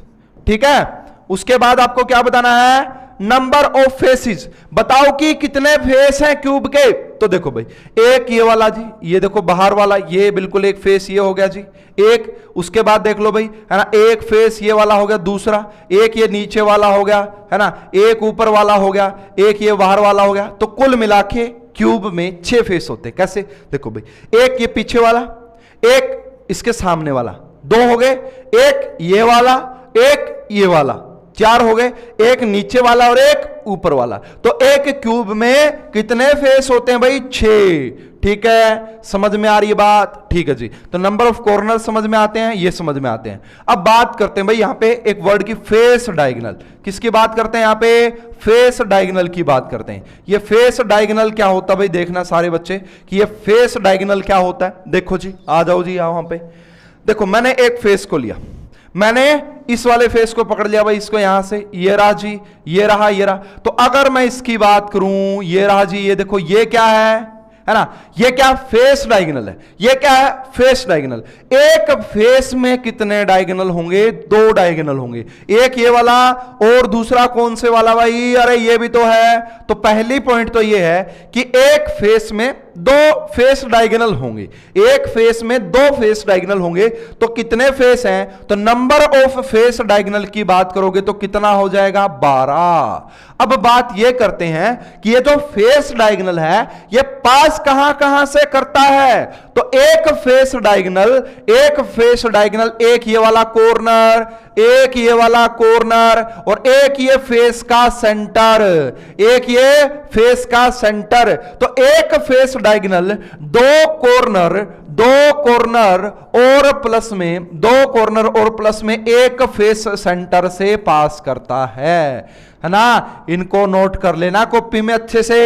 ठीक है। उसके बाद आपको क्या बताना है, नंबर ऑफ फेसेस। बताओ कि कितने फेस हैं क्यूब के। तो देखो भाई, एक ये वाला जी, ये देखो बाहर वाला, ये बिल्कुल एक फेस ये हो गया जी एक। उसके बाद देख लो भाई, है ना, एक फेस ये वाला हो गया दूसरा, एक ये नीचे वाला हो गया, है ना, एक ऊपर वाला हो गया, एक ये बाहर वाला हो गया। तो कुल मिला के क्यूब में 6 फेस होते हैं। कैसे, देखो भाई, एक ये पीछे वाला, एक इसके सामने वाला, 2 हो गए, एक ये वाला, एक ये वाला, 4 हो गए, एक नीचे वाला और एक ऊपर वाला। तो एक क्यूब में कितने फेस होते हैं भाई, 6। ठीक है, समझ में आ रही है बात, ठीक है जी। तो नंबर ऑफ कॉर्नर समझ में आते हैं, ये समझ में आते हैं। अब बात करते हैं भाई यहां पे एक वर्ड की, फेस डायगोनल। किसकी बात करते हैं यहां पे, फेस डायगोनल की बात करते हैं। ये फेस डायगोनल क्या होता है भाई, देखना सारे बच्चे कि ये फेस डायगोनल क्या होता है। देखो जी, आ जाओ जी यहां पे। देखो मैंने एक फेस को लिया, मैंने इस वाले फेस को पकड़ लिया भाई, इसको यहां से, ये रहा जी, ये रहा, ये रहा। तो अगर मैं इसकी बात करूं, ये रहा जी, ये देखो, ये क्या है ना, ये क्या, फेस डायगोनल है। ये क्या है, फेस डायगोनल। एक फेस में कितने डायगोनल होंगे, 2 डायगोनल होंगे। एक ये वाला और दूसरा कौन से वाला भाई, अरे ये भी तो है। तो पहली पॉइंट तो ये है कि एक फेस में 2 फेस डायगोनल होंगे। एक फेस में 2 फेस डायगोनल होंगे। तो कितने फेस हैं, तो नंबर ऑफ फेस डायगोनल की बात करोगे तो कितना हो जाएगा, 12। अब बात ये करते हैं कि ये जो फेस डायगोनल है ये पास कहां कहां से करता है। तो एक फेस डायगोनल, एक फेस डायगोनल, एक ये वाला कॉर्नर, एक ये वाला कॉर्नर और एक ये फेस का सेंटर, एक ये फेस का सेंटर। तो एक फेस डायगोनल 2 कॉर्नर, 2 कॉर्नर और प्लस में 2 कॉर्नर और प्लस में एक फेस सेंटर से पास करता है ना। इनको नोट कर लेना कॉपी में अच्छे से।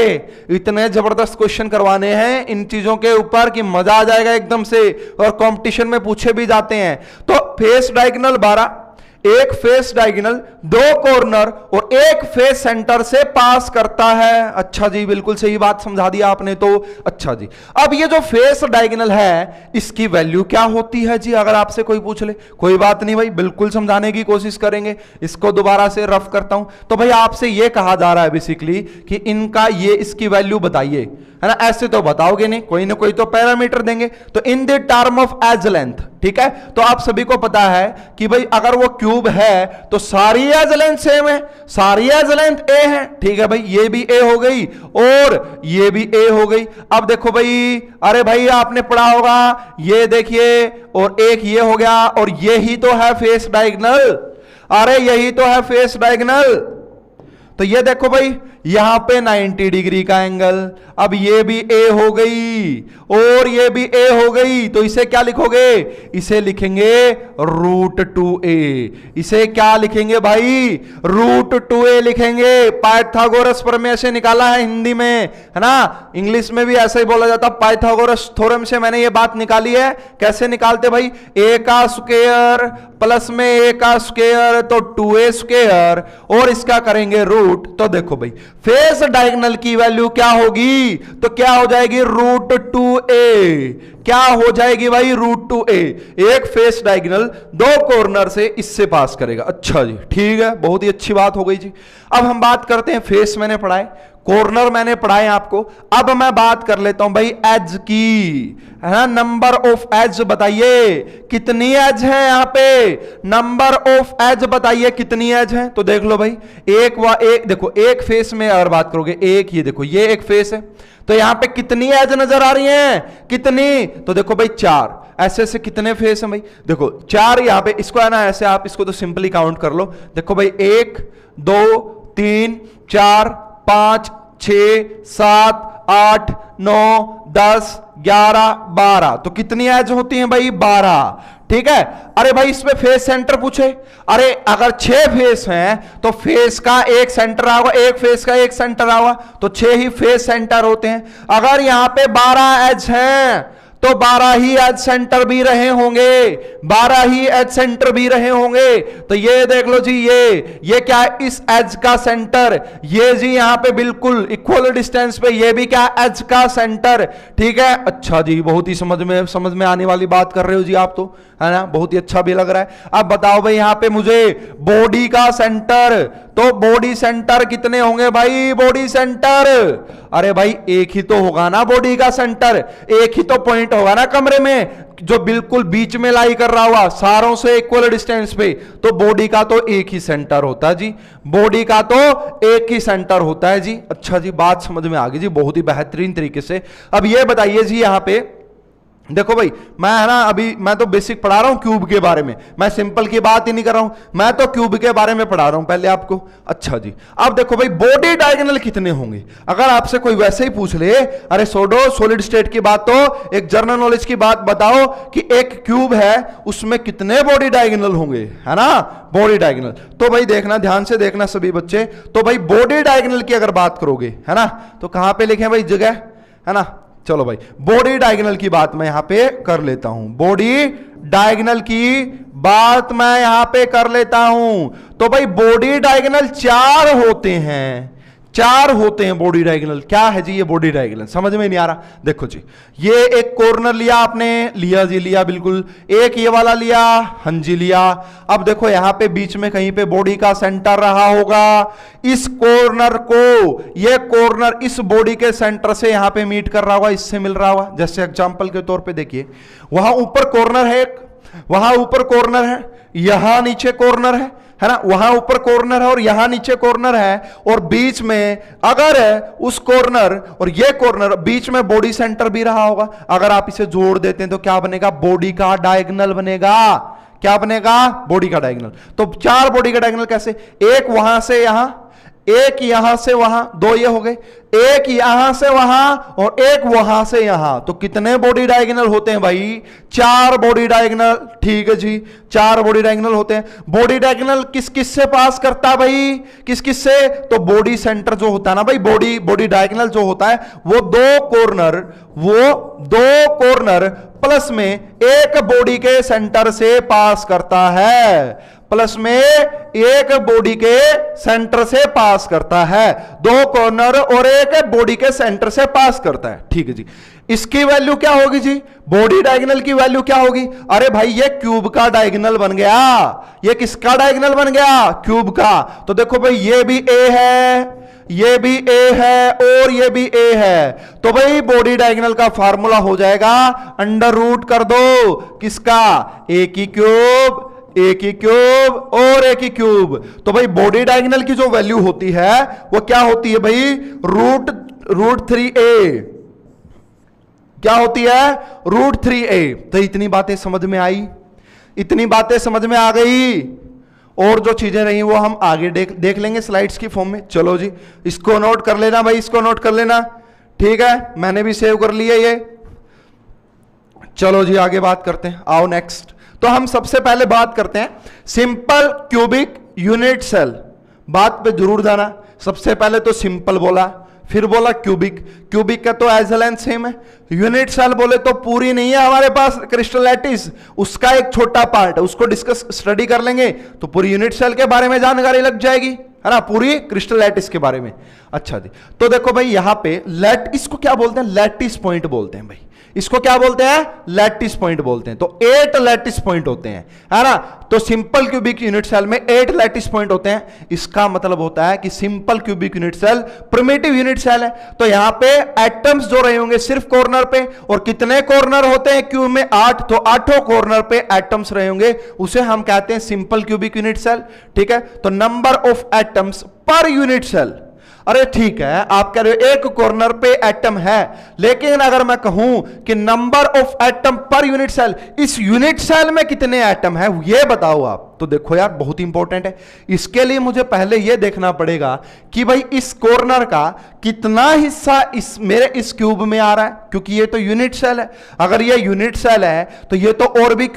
इतने जबरदस्त क्वेश्चन करवाने हैं इन चीजों के ऊपर कि मजा आ जाएगा एकदम से, और कंपटीशन में पूछे भी जाते हैं। तो फेस डायगोनल 12, एक फेस डायगोनल 2 कॉर्नर और एक फेस सेंटर से पास करता है। अच्छा जी, बिल्कुल सही बात समझा दिया आपने तो। अच्छा जी, अब ये जो फेस डायगोनल है इसकी वैल्यू क्या होती है जी, अगर आपसे कोई पूछ ले। कोई बात नहीं भाई, बिल्कुल समझाने की कोशिश करेंगे। इसको दोबारा से रफ करता हूं। तो भाई आपसे ये कहा जा रहा है बेसिकली कि इनका ये, इसकी वैल्यू बताइए, है ना। ऐसे तो बताओगे नहीं, कोई ना कोई तो पैरामीटर देंगे। तो in the term of edge length, ठीक है। तो आप सभी को पता है कि भाई अगर वो क्यूब है तो सारी एज लेंथ सेम है, सारी एज लेंथ ए है, ठीक है भाई। ये भी ए हो गई और ये भी ए हो गई। अब देखो भाई, अरे भाई आपने पढ़ा होगा, ये देखिए, और एक ये हो गया, और ये ही तो है फेस डायगोनल। अरे यही तो है फेस डायगोनल। तो ये देखो भाई, यहां पे 90 डिग्री का एंगल। अब ये भी ए हो गई और ये भी ए हो गई। तो इसे क्या लिखोगे, इसे लिखेंगे √2a। इसे क्या लिखेंगे भाई, √2a लिखेंगे। पाइथागोरस प्रमेय से निकाला है हिंदी में, है ना। इंग्लिश में भी ऐसा ही बोला जाता, पाइथागोरस थ्योरम से मैंने ये बात निकाली है। कैसे निकालते भाई, a का स्क्वायर प्लस में a का स्क्वायर तो 2a स्क्वायर और इसका करेंगे रूट। तो देखो भाई, फेस डायगोनल की वैल्यू क्या होगी, तो क्या हो जाएगी, √2a। क्या हो जाएगी भाई, √2a। एक फेस डायगोनल 2 कॉर्नर से इससे पास करेगा। अच्छा जी, ठीक है, बहुत ही अच्छी बात हो गई जी। अब हम बात करते हैं, फेस मैंने पढ़ाए, कॉर्नर मैंने पढ़ाए आपको। अब मैं बात कर लेता हूं भाई एज की, है ना। नंबर ऑफ एज बताइए, कितनी एज है यहां पे, नंबर ऑफ एज बताइए कितनी एज है। तो देख लो भाई, एक देखो, एक फेस में अगर बात करोगे, एक ये देखो, ये एक फेस है, तो यहां पे कितनी एज नजर आ रही हैं, कितनी, तो देखो भाई 4। ऐसे ऐसे कितने फेस हैं भाई, देखो 4 यहां पे। इसको है ना ऐसे, आप इसको तो सिंपली काउंट कर लो। देखो भाई 1 2 3 4 5 6 7 8 9 10 11 12। तो कितनी एज होती हैं भाई, 12। ठीक है। अरे भाई इसमें फेस सेंटर पूछे, अरे अगर 6 फेस हैं तो फेस का एक सेंटर होगा, एक फेस का एक सेंटर होगा, तो 6 ही फेस सेंटर होते हैं। अगर यहां पे 12 एज हैं तो 12 ही एज सेंटर भी रहे होंगे, 12 ही एज सेंटर भी रहे होंगे। तो ये देख लो जी, ये क्या है, इस एज का सेंटर, ये जी यहां पे बिल्कुल इक्वल डिस्टेंस पे, ये भी क्या, एज का सेंटर। ठीक है, अच्छा जी, बहुत ही समझ में आने वाली बात कर रहे हो जी आप तो, है ना, बहुत ही अच्छा भी लग रहा है। अब बताओ भाई यहां पे मुझे बॉडी का सेंटर, तो बॉडी सेंटर कितने होंगे भाई, बॉडी सेंटर, अरे भाई एक ही तो होगा ना बॉडी का सेंटर, एक ही तो पॉइंट होगा ना कमरे में जो बिल्कुल बीच में लाई कर रहा हुआ, सारों से इक्वल डिस्टेंस पे। तो बॉडी का तो एक ही सेंटर होता है जी, बॉडी का तो एक ही सेंटर होता है जी। अच्छा जी, बात समझ में आ गई जी बहुत ही बेहतरीन तरीके से। अब ये बताइए जी, यहां पे देखो भाई, मैं है ना अभी मैं तो बेसिक पढ़ा रहा हूं क्यूब के बारे में, मैं सिंपल की बात ही नहीं कर रहा हूं, मैं तो क्यूब के बारे में पढ़ा रहा हूं पहले आपको। अच्छा जी, अब देखो भाई बॉडी डायगोनल कितने होंगे, अगर आपसे कोई वैसे ही पूछ ले, अरे छोड़ो सॉलिड स्टेट की बात, तो एक जनरल नॉलेज की बात बताओ कि एक क्यूब है उसमें कितने बॉडी डायगोनल होंगे, है ना, बॉडी डायगोनल। तो भाई देखना, ध्यान से देखना सभी बच्चे, तो भाई बॉडी डायगोनल की अगर बात करोगे, है ना, तो कहां पे लिखे भाई जगह, है ना, चलो भाई बॉडी डायगोनल की बात मैं यहां पे कर लेता हूं, बॉडी डायगोनल की बात मैं यहां पे कर लेता हूं। तो भाई बॉडी डायगोनल 4 होते हैं, 4 होते हैं बॉडी डायगोनल। क्या है जी ये बॉडी डायगोनल, समझ में नहीं आ रहा। देखो जी, ये एक कॉर्नर लिया आपने, लिया जी, लिया बिल्कुल, एक ये वाला लिया, हाँ जी लिया। अब देखो यहां पे बीच में कहीं पे बॉडी का सेंटर रहा होगा, इस कॉर्नर को, ये कॉर्नर इस बॉडी के सेंटर से यहां पे मीट कर रहा होगा, इससे मिल रहा होगा। जैसे एग्जांपल के तौर पे देखिए, वहां ऊपर कॉर्नर है एक, वहां ऊपर कॉर्नर है, यहां नीचे कॉर्नर है ना, वहां ऊपर कॉर्नर है और यहां नीचे कॉर्नर है, और बीच में अगर उस कॉर्नर और ये कॉर्नर बीच में बॉडी सेंटर भी रहा होगा, अगर आप इसे जोड़ देते हैं तो क्या बनेगा, बॉडी का डायगोनल बनेगा। क्या बनेगा, बॉडी का डायगोनल। तो 4 बॉडी का डायगोनल कैसे, एक वहां से यहां, एक यहां से वहां, 2 ये हो गए, एक यहां से वहां और एक वहां से यहां। तो कितने बॉडी डायगोनल होते हैं भाई, 4 बॉडी डायगोनल। ठीक है जी, 4 बॉडी डायगोनल होते हैं। बॉडी डायगोनल किस किस से पास करता है भाई, किस किस से, तो बॉडी सेंटर जो होता है ना भाई, बॉडी डायगोनल जो होता है वो 2 कॉर्नर प्लस में एक बॉडी के सेंटर से पास करता है, प्लस में एक बॉडी के सेंटर से पास करता है, 2 कॉर्नर और एक बॉडी के सेंटर से पास करता है। ठीक है जी, इसकी वैल्यू क्या होगी जी, बॉडी डायगोनल की वैल्यू क्या होगी, अरे भाई ये क्यूब का डायगोनल बन गया। ये किसका डायगोनल बन गया, क्यूब का। तो देखो भाई ये भी ए है, ये भी ए है और ये भी ए है, तो भाई बॉडी डायगोनल का फार्मूला हो जाएगा अंडर रूट कर दो किसका, ए की क्यूब, ए की क्यूब और ए की क्यूब। तो भाई बॉडी डायगोनल की जो वैल्यू होती है वो क्या होती है भाई, रूट 3a। क्या होती है, रूट 3a। तो इतनी बातें समझ में आई, इतनी बातें समझ में आ गई, और जो चीजें रही वो हम आगे देख लेंगे स्लाइड्स की फॉर्म में। चलो जी, इसको नोट कर लेना भाई, इसको नोट कर लेना। ठीक है, मैंने भी सेव कर लिया ये। चलो जी आगे बात करते हैं, आओ नेक्स्ट। तो हम सबसे पहले बात करते हैं सिंपल क्यूबिक यूनिट सेल। बात पे जरूर जाना, सबसे पहले तो सिंपल बोला, फिर बोला क्यूबिक। क्यूबिक का तो एज लेंथ सेम है। यूनिट सेल बोले तो पूरी नहीं है हमारे पास क्रिस्टल लैटिस, उसका एक छोटा पार्ट है, उसको डिस्कस स्टडी कर लेंगे तो पूरी यूनिट सेल के बारे में जानकारी लग जाएगी, है ना, पूरी क्रिस्टल लैटिस के बारे में। अच्छा जी, तो देखो भाई यहां पे इसको क्या बोलते हैं, लैटिस पॉइंट बोलते हैं भाई, इसको क्या बोलते हैं, लैटिस पॉइंट बोलते हैं। तो 8 लैटिस पॉइंट होते हैं, है ना। तो सिंपल क्यूबिक यूनिट सेल में 8 लैटिस पॉइंट होते हैं। इसका मतलब होता है कि simple cubic unit cell primitive unit cell है। तो यहां पे एटम्स जो रहे होंगे सिर्फ कॉर्नर पे, और कितने कॉर्नर होते हैं क्यूब में, 8, तो 8 कॉर्नर पे एटम्स रहे होंगे, उसे हम कहते हैं सिंपल क्यूबिक यूनिट सेल। ठीक है, तो number of atoms per unit cell, अरे ठीक है आप कह रहे हो एक कॉर्नर पे एटम है, लेकिन अगर मैं कहूं कि number of atom per unit cell, इस यूनिट सेल में कितने एटम है ये बताओ आप। तो देखो यार बहुत इंपॉर्टेंट है, इसके लिए मुझे पहले यह देखना पड़ेगा कि भाई इस कॉर्नर का कितना हिस्सा इस क्यूब में आ रहा है, क्योंकि ये तो यूनिट सेल है। अगर ये यूनिट सेल है तो ये तो और भी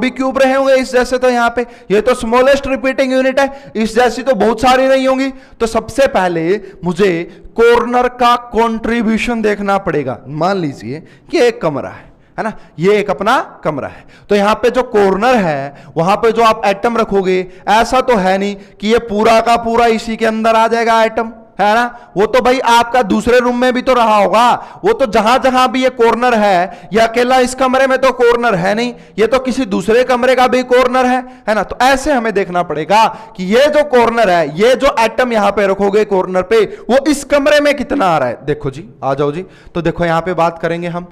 क्यूब रहे होंगे इस जैसे, तो यहां पे ये तो स्मॉलेस्ट रिपीटिंग यूनिट है, इस जैसी तो बहुत सारी नहीं होंगी। तो सबसे पहले मुझे कॉर्नर का कंट्रीब्यूशन देखना पड़ेगा। मान लीजिए कि एक कमरा है ना, ये एक अपना कमरा है। तो यहां पे जो कॉर्नर है वहां पे जो आप एटम रखोगे, ऐसा तो है नहीं कि ये पूरा का पूरा इसी के अंदर आ जाएगा एटम, है ना, वो तो भाई आपका दूसरे रूम में भी तो रहा होगा। वो तो जहां जहां भी ये कॉर्नर है, ये अकेला इस कमरे में तो कॉर्नर है नहीं, ये तो किसी दूसरे कमरे का भी कॉर्नर है ना। तो ऐसे हमें देखना पड़ेगा कि ये जो कॉर्नर है, ये जो एटम यहां पे रखोगे कॉर्नर पे, वो इस कमरे में कितना आ रहा है। देखो जी, आ जाओ जी। तो देखो यहां पे बात करेंगे हम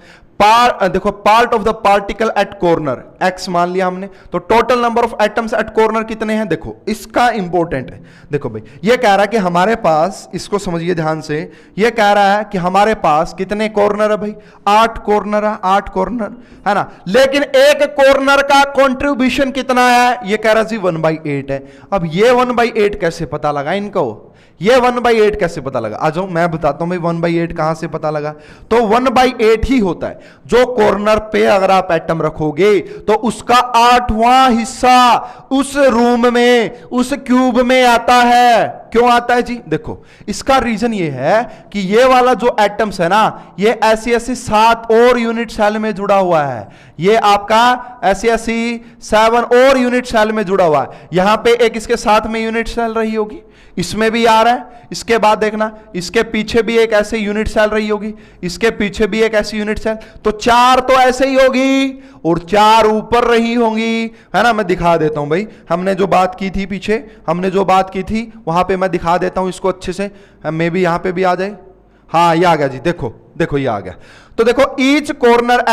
देखो part of the particle at corner x मान लिया हमने, तो total number of atoms at corner कितने हैं। देखो इसका इंपॉर्टेंट है। देखो भाई ये कह रहा है कि हमारे पास, इसको समझिए ध्यान से, ये कह रहा है कि हमारे पास कितने कॉर्नर है भाई, 8 कॉर्नर है, 8 कॉर्नर है ना। लेकिन एक कॉर्नर का कंट्रीब्यूशन कितना है, ये कह रहा है जी 1/8 है। अब ये 1/8 कैसे पता लगा इनको, ये 1/8 कैसे पता लगा, आ जाओ मैं बताता हूं भाई 1/8 कहां से पता लगा। तो 1/8 ही होता है, जो कॉर्नर पे अगर आप एटम रखोगे तो उसका 8वां हिस्सा उस रूम में, उस क्यूब में आता है। क्यों आता है जी, देखो इसका रीजन ये है कि ये वाला जो एटम्स है ना, ये ऐसी 7 और यूनिट सेल में जुड़ा हुआ है। ये आपका ऐसी 7 और यूनिट सेल में जुड़ा हुआ है। यहां पे एक इसके साथ में यूनिट सेल रही होगी, इसमें भी आ रहा है। इसके बाद देखना, इसके पीछे भी एक ऐसे यूनिट सेल रही होगी, इसके पीछे भी एक ऐसी यूनिट सेल, तो 4 तो ऐसे ही होगी और 4 ऊपर रही होंगी, है ना। मैं दिखा देता हूं भाई, हमने जो बात की थी पीछे, हमने जो बात की थी वहां पे मैं दिखा देता हूं इसको अच्छे से। मे भी यहां पे भी आ जाए, हाँ ये आ गया जी। देखो देखो ये आ गया। तो देखो each corner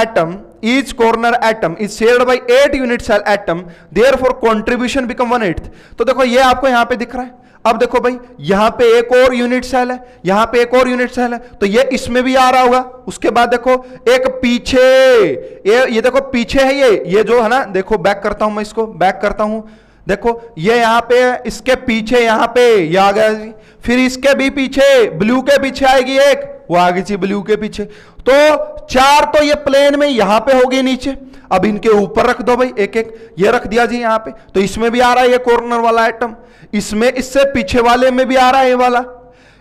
atom is shared by 8 unit cell atom, therefore contribution become 1/8। तो देखो ये आपको यहां पे दिख रहा है। अब देखो भाई यहां पे एक और यूनिट सेल है, यहां पे एक और यूनिट सेल है, तो ये इसमें भी आ रहा होगा। उसके बाद देखो एक पीछे, ये देखो पीछे है, ये जो है ना, देखो बैक करता हूं मैं, इसको बैक करता हूं। देखो ये यहां पे, इसके पीछे यहां पे ये आ गया जी। फिर इसके भी पीछे, ब्लू के पीछे आएगी एक, वो आ गई थी ब्लू के पीछे। तो 4 तो ये प्लेन में यहां पे होगी नीचे। अब इनके ऊपर रख दो भाई एक एक, ये रख दिया जी यहां पे, तो इसमें भी आ रहा है ये कॉर्नर वाला एटम, इसमें, इससे पीछे वाले में भी आ रहा है ये वाला,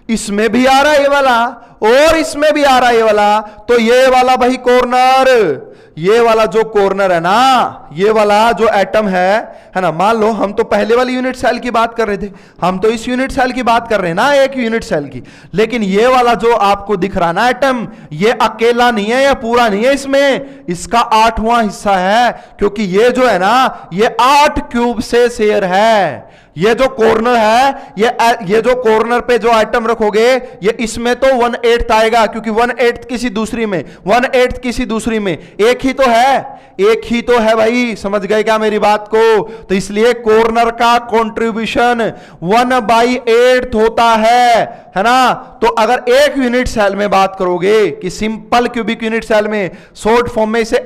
इसमें भी आ रहा है ये वाला, और इसमें भी आ रहा है ये वाला। तो ये वाला भाई कॉर्नर, ये वाला जो कॉर्नर है ना, ये वाला जो एटम है ना, मान लो हम तो पहले वाली यूनिट सेल की बात कर रहे थे, हम तो इस यूनिट सेल की बात कर रहे हैं ना, एक यूनिट सेल की। लेकिन ये वाला जो आपको दिख रहा ना एटम, ये अकेला नहीं है, ये पूरा नहीं है, इसमें इसका 8वां हिस्सा है, क्योंकि ये जो है ना, ये 8 क्यूब से शेयर है। ये जो कॉर्नर है, ये जो कॉर्नर पे जो आइटम रखोगे, ये इसमें तो 1/8 आएगा, क्योंकि 1/8 किसी दूसरी में, 1/8 किसी दूसरी में, एक ही तो है, एक ही तो है भाई। समझ गए क्या मेरी बात को? तो इसलिए कॉर्नर का कंट्रीब्यूशन 1/8 होता है ना। तो अगर एक यूनिट सेल में बात करोगे कि सिंपल क्यूबिक यूनिट सेल में, शॉर्ट फॉर्म में इसे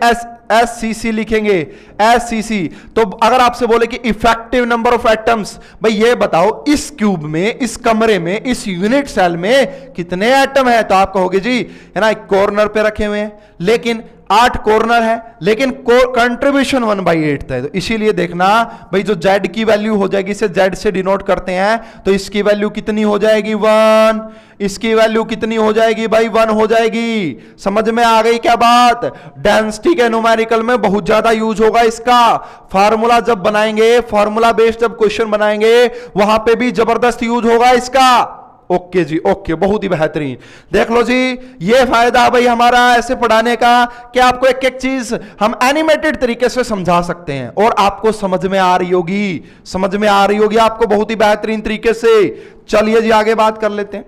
SCC लिखेंगे, SCC। तो अगर आपसे बोले कि इफेक्टिव नंबर ऑफ एटम्स, भाई ये बताओ इस क्यूब में, इस कमरे में, इस यूनिट सेल में कितने एटम है, तो आप कहोगे जी है ना, कॉर्नर पे रखे हुए हैं, लेकिन 8 कॉर्नर है, लेकिन कंट्रीब्यूशन 1/8 है। तो इसीलिए देखना भाई, जो Z की वैल्यू हो जाएगी, इसे Z से डिनोट करते हैं, तो इसकी वैल्यू कितनी हो जाएगी 1, इसकी वैल्यू कितनी हो जाएगी भाई 1 हो जाएगी। समझ में आ गई क्या बात? डेंसिटी के न्यूमेरिकल में बहुत ज्यादा यूज होगा इसका। फार्मूला जब बनाएंगे, फार्मूला बेस्ड जब क्वेश्चन बनाएंगे, वहां पे भी जबरदस्त यूज होगा इसका। ओके जी, ओके, बहुत ही बेहतरीन। देख लो जी, ये फायदा भाई हमारा ऐसे पढ़ाने का कि आपको एक एक चीज हम एनिमेटेड तरीके से समझा सकते हैं, और आपको समझ में आ रही होगी, समझ में आ रही होगी आपको बहुत ही बेहतरीन तरीके से। चलिए जी आगे बात कर लेते हैं।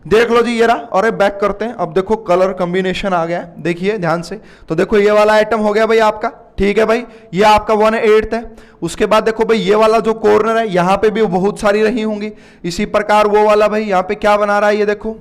देख लो जी ये रहा, और बैक करते हैं। अब देखो कलर कॉम्बिनेशन आ गया है, देखिए ध्यान से। तो देखो ये वाला आइटम हो गया भाई आपका, ठीक है भाई, ये आपका 1/8 है। उसके बाद देखो भाई ये वाला जो कॉर्नर है, यहां पे भी बहुत सारी रही होंगी। इसी प्रकार वो वाला भाई यहां पे क्या बना रहा है, ये देखो,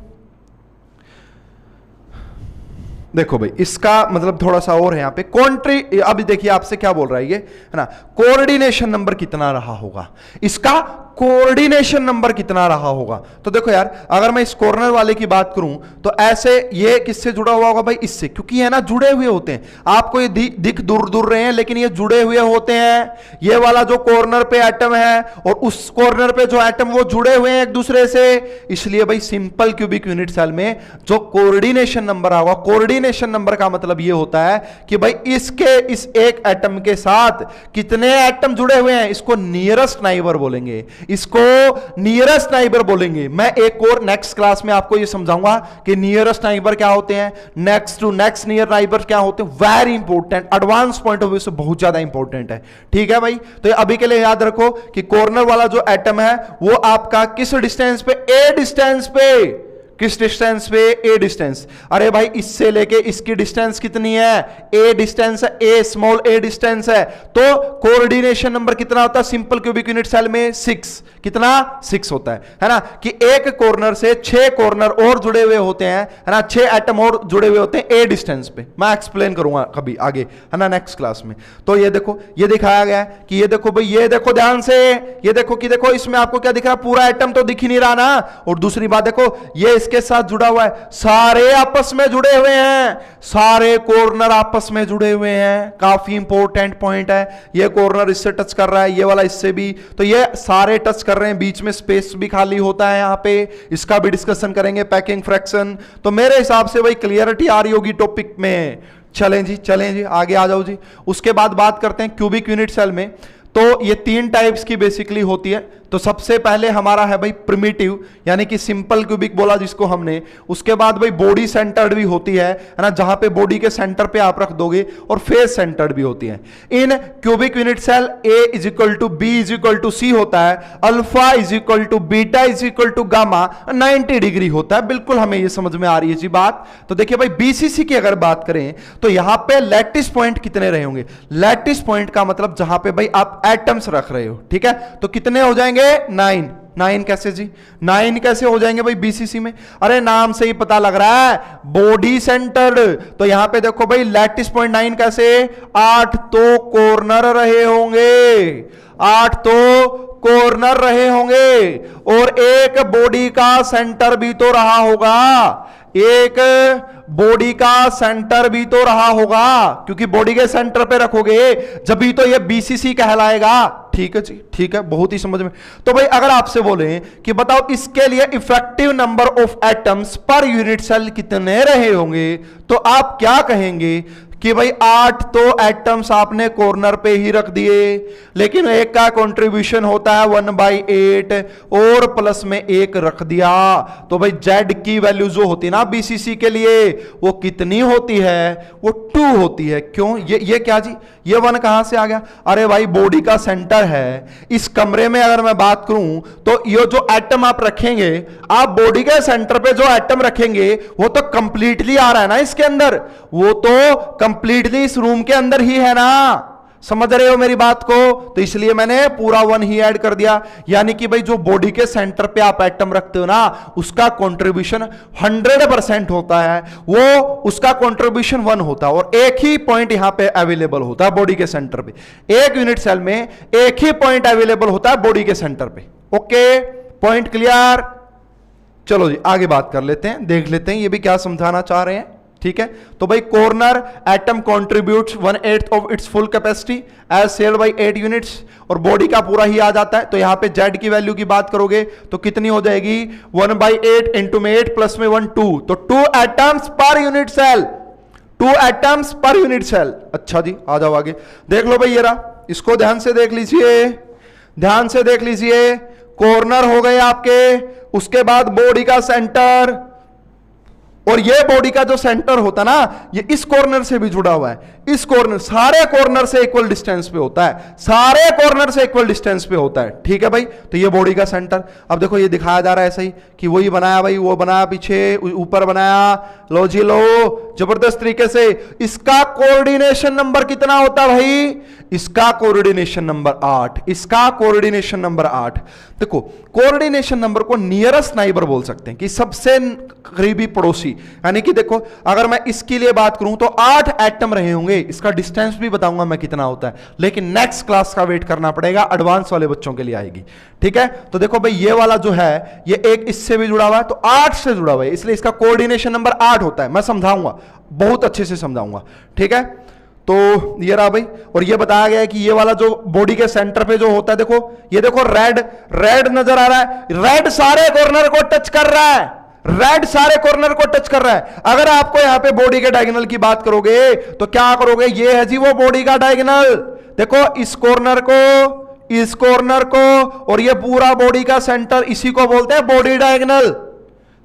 देखो भाई इसका मतलब थोड़ा सा और है यहां पे अभी देखिए आपसे क्या बोल रहा है ये, है ना, कोऑर्डिनेशन नंबर कितना रहा होगा, इसका कोऑर्डिनेशन नंबर कितना रहा होगा। तो देखो यार, अगर मैं इस कॉर्नर वाले की बात करूं तो ऐसे ये किससे जुड़ा हुआ होगा भाई, इससे, क्योंकि है ना जुड़े हुए होते हैं। आपको ये दिख दूर दूर रहे हैं लेकिन ये जुड़े हुए होते हैं। ये वाला जो कॉर्नर पे एटम है और उस कॉर्नर पे जो एटम, वो जुड़े हुए हैं एक दूसरे से। इसलिए भाई सिंपल क्यूबिक यूनिट सेल में जो कोऑर्डिनेशन नंबर होगा, कोऑर्डिनेशन नंबर का मतलब ये होता है कि भाई इसके इस एक एटम के साथ कितने एटम जुड़े हुए हैं, इसको नियरेस्ट नाइबर बोलेंगे, इसको नियरेस्ट नाइबर बोलेंगे। मैं एक और नेक्स्ट क्लास में आपको ये समझाऊंगा कि नियरेस्ट नाइबर क्या होते हैं, next to next near neighbour क्या होते हैं। Very important, advance point of view से बहुत ज्यादा इंपॉर्टेंट है। ठीक है भाई, तो अभी के लिए याद रखो कि कॉर्नर वाला जो एटम है वो आपका किस डिस्टेंस पे, ए डिस्टेंस पे, किस डिस्टेंस पे, ए डिस्टेंस। अरे भाई इससे लेके इसकी डिस्टेंस कितनी है, ए डिस्टेंस है, ए स्मॉल ए डिस्टेंस है। तो कोऑर्डिनेशन नंबर कितना होता है सिंपल क्यूबिक यूनिट सेल में, 6। कितना, 6 होता है ना, कि एक कॉर्नर से 6 कॉर्नर और जुड़े हुए होते हैं, है ना, 6 एटम और जुड़े हुए होते हैं ए डिस्टेंस पे। मैं एक्सप्लेन करूंगा कभी आगे, है ना, नेक्स्ट क्लास में। तो ये देखो, ये दिखाया गया है कि ये देखो भाई, ये देखो ध्यान से, ये देखो कि देखो इसमें आपको क्या दिख रहा है, पूरा एटम तो दिख ही नहीं रहा ना। और दूसरी बात देखो, ये इसके साथ जुड़ा हुआ है, सारे आपस में जुड़े हुए हैं, सारे कॉर्नर आपस में जुड़े हुए हैं। काफी इंपॉर्टेंट पॉइंट है। ये कॉर्नर इससे टच कर रहा है, ये वाला इससे भी, तो ये सारे टच कर रहे हैं, बीच में स्पेस भी खाली होता है यहां पे। इसका भी डिस्कशन करेंगे, पैकिंग फ्रैक्शन। तो मेरे हिसाब से भाई क्लियरिटी आ रही होगी टॉपिक में। चलें जी आगे आ जाओ जी। उसके बाद बात करते हैं क्यूबिक यूनिट सेल में। तो ये 3 टाइप्स की बेसिकली होती है। तो सबसे पहले हमारा है भाई प्रिमिटिव, यानी कि सिंपल क्यूबिक बोला जिसको हमने। उसके बाद भाई बॉडी सेंटर्ड भी होती है ना, जहां पे बॉडी के सेंटर पे आप रख दोगे, और फेस सेंटर्ड भी होती है। In cubic unit cell A = B = C होता है, अल्फा = बीटा = गामा 90 डिग्री होता है। बिल्कुल हमें ये समझ में आ रही है जी बात। तो देखिए भाई BCC की अगर बात करें तो यहां पे लैटिस पॉइंट कितने रहे होंगे। लैटिस पॉइंट का मतलब जहां पे भाई आप एटम्स रख रहे हो, ठीक है, तो कितने हो जाएंगे, 9 कैसे जी, 9 कैसे हो जाएंगे भाई BCC में। अरे नाम से ही पता lग रहा है, बॉडी सेंटर्ड। तो यहां पे देखो भाई लैटिस पॉइंट 9 कैसे, 8 तो कॉर्नर रहे होंगे, 8 तो कॉर्नर रहे होंगे, और एक बॉडी का सेंटर भी तो रहा होगा, एक बॉडी का सेंटर भी तो रहा होगा, क्योंकि बॉडी के सेंटर पे रखोगे जब भी तो ये BCC कहलाएगा। ठीक है जी, ठीक है, बहुत ही समझ में। तो भाई अगर आपसे बोले कि बताओ इसके लिए effective number of atoms per unit cell कितने रहे होंगे, तो आप क्या कहेंगे कि भाई 8 तो एटम्स आपने कॉर्नर पे ही रख दिए, लेकिन एक का कंट्रीब्यूशन होता है 1/8 और प्लस में 1 रख दिया। तो भाई Z की वैल्यू जो होती है ना BCC के लिए, वो कितनी होती है, वो 2 होती है। क्यों, ये क्या जी, ये 1 कहां से आ गया। अरे भाई बॉडी का सेंटर है, इस कमरे में अगर मैं बात करूं तो ये जो एटम आप रखेंगे, आप बॉडी के सेंटर पे जो एटम रखेंगे वो तो कंप्लीटली आ रहा है ना इसके अंदर, वो तो कंप्लीटली इस रूम के अंदर ही है ना। समझ रहे हो मेरी बात को। तो इसलिए मैंने पूरा 1 ही ऐड कर दिया, यानी कि भाई जो बॉडी के सेंटर पे आप एटम रखते हो ना, उसका कंट्रीब्यूशन 100% होता है, वो उसका कंट्रीब्यूशन 1 होता है, और एक ही पॉइंट यहां पे अवेलेबल होता है बॉडी के सेंटर पे। एक यूनिट सेल में एक ही पॉइंट अवेलेबल होता है बॉडी के सेंटर पे। Okay, point clear. चलो जी आगे बात कर लेते हैं, देख लेते हैं ये भी क्या समझाना चाह रहे हैं। ठीक है, तो भाई corner atom contributes 1/8 of its full capacity as shared by 8 units, और बॉडी का पूरा ही आ जाता है। तो यहां पे Z की वैल्यू की बात करोगे तो कितनी हो जाएगी, 1/8 इंटू में 8 प्लस में 1 2, तो 2 atoms per unit cell, 2 atoms per unit cell. अच्छा जी आ जाओ आगे, देख लो भाई ये रहा, इसको ध्यान से देख लीजिए, ध्यान से देख लीजिए। कॉर्नर हो गए आपके, उसके बाद बॉडी का सेंटर, और ये बॉडी का जो सेंटर होता ना, ये इस कॉर्नर से भी जुड़ा हुआ है, इस कॉर्नर, सारे कॉर्नर से इक्वल डिस्टेंस पे होता है, सारे कॉर्नर से इक्वल डिस्टेंस पे होता है। ठीक है भाई, तो ये बॉडी का सेंटर। अब देखो ये दिखाया जा रहा है ऐसा ही कि वही बनाया भाई, वो बनाया पीछे, ऊपर बनाया, लो जी लो, जबरदस्त तरीके से। इसका कोऑर्डिनेशन नंबर कितना होता है भाई, इसका कोऑर्डिनेशन नंबर 8, इसका कोऑर्डिनेशन नंबर 8। देखो कोऑर्डिनेशन नंबर को नियरेस्ट नाइबर बोल सकते हैं, कि सबसे करीबी पड़ोसी। यानी कि देखो अगर मैं इसके लिए बात करूं तो 8 एटम रहे होंगे होंगे, इसका डिस्टेंस भी बताऊंगा मैं कितना होता है, लेकिन नेक्स्ट क्लास का वेट करना पड़ेगा, एडवांस वाले बच्चों के लिए आएगी। ठीक है, तो देखो भाई ये वाला जो है ये एक इससे भी जुड़ा हुआ है, तो 8 से जुड़ा हुआ है, इसलिए इसका कोऑर्डिनेशन नंबर 8 होता है। मैं समझाऊंगा, बहुत अच्छे से समझाऊंगा। ठीक है, तो ये रहा भाई, और ये बताया गया है कि ये वाला जो बॉडी के सेंटर पे जो होता है, देखो ये देखो रेड रेड नजर आ रहा है, रेड सारे कॉर्नर को टच कर रहा है, रेड सारे कॉर्नर को टच कर रहा है। अगर आपको यहां पे बॉडी के डायगोनल की बात करोगे तो क्या करोगे, ये है जी वो बॉडी का डायगोनल, देखो इस कॉर्नर को, इस कॉर्नर को, और ये पूरा बॉडी का सेंटर, इसी को बोलते हैं बॉडी डायगोनल।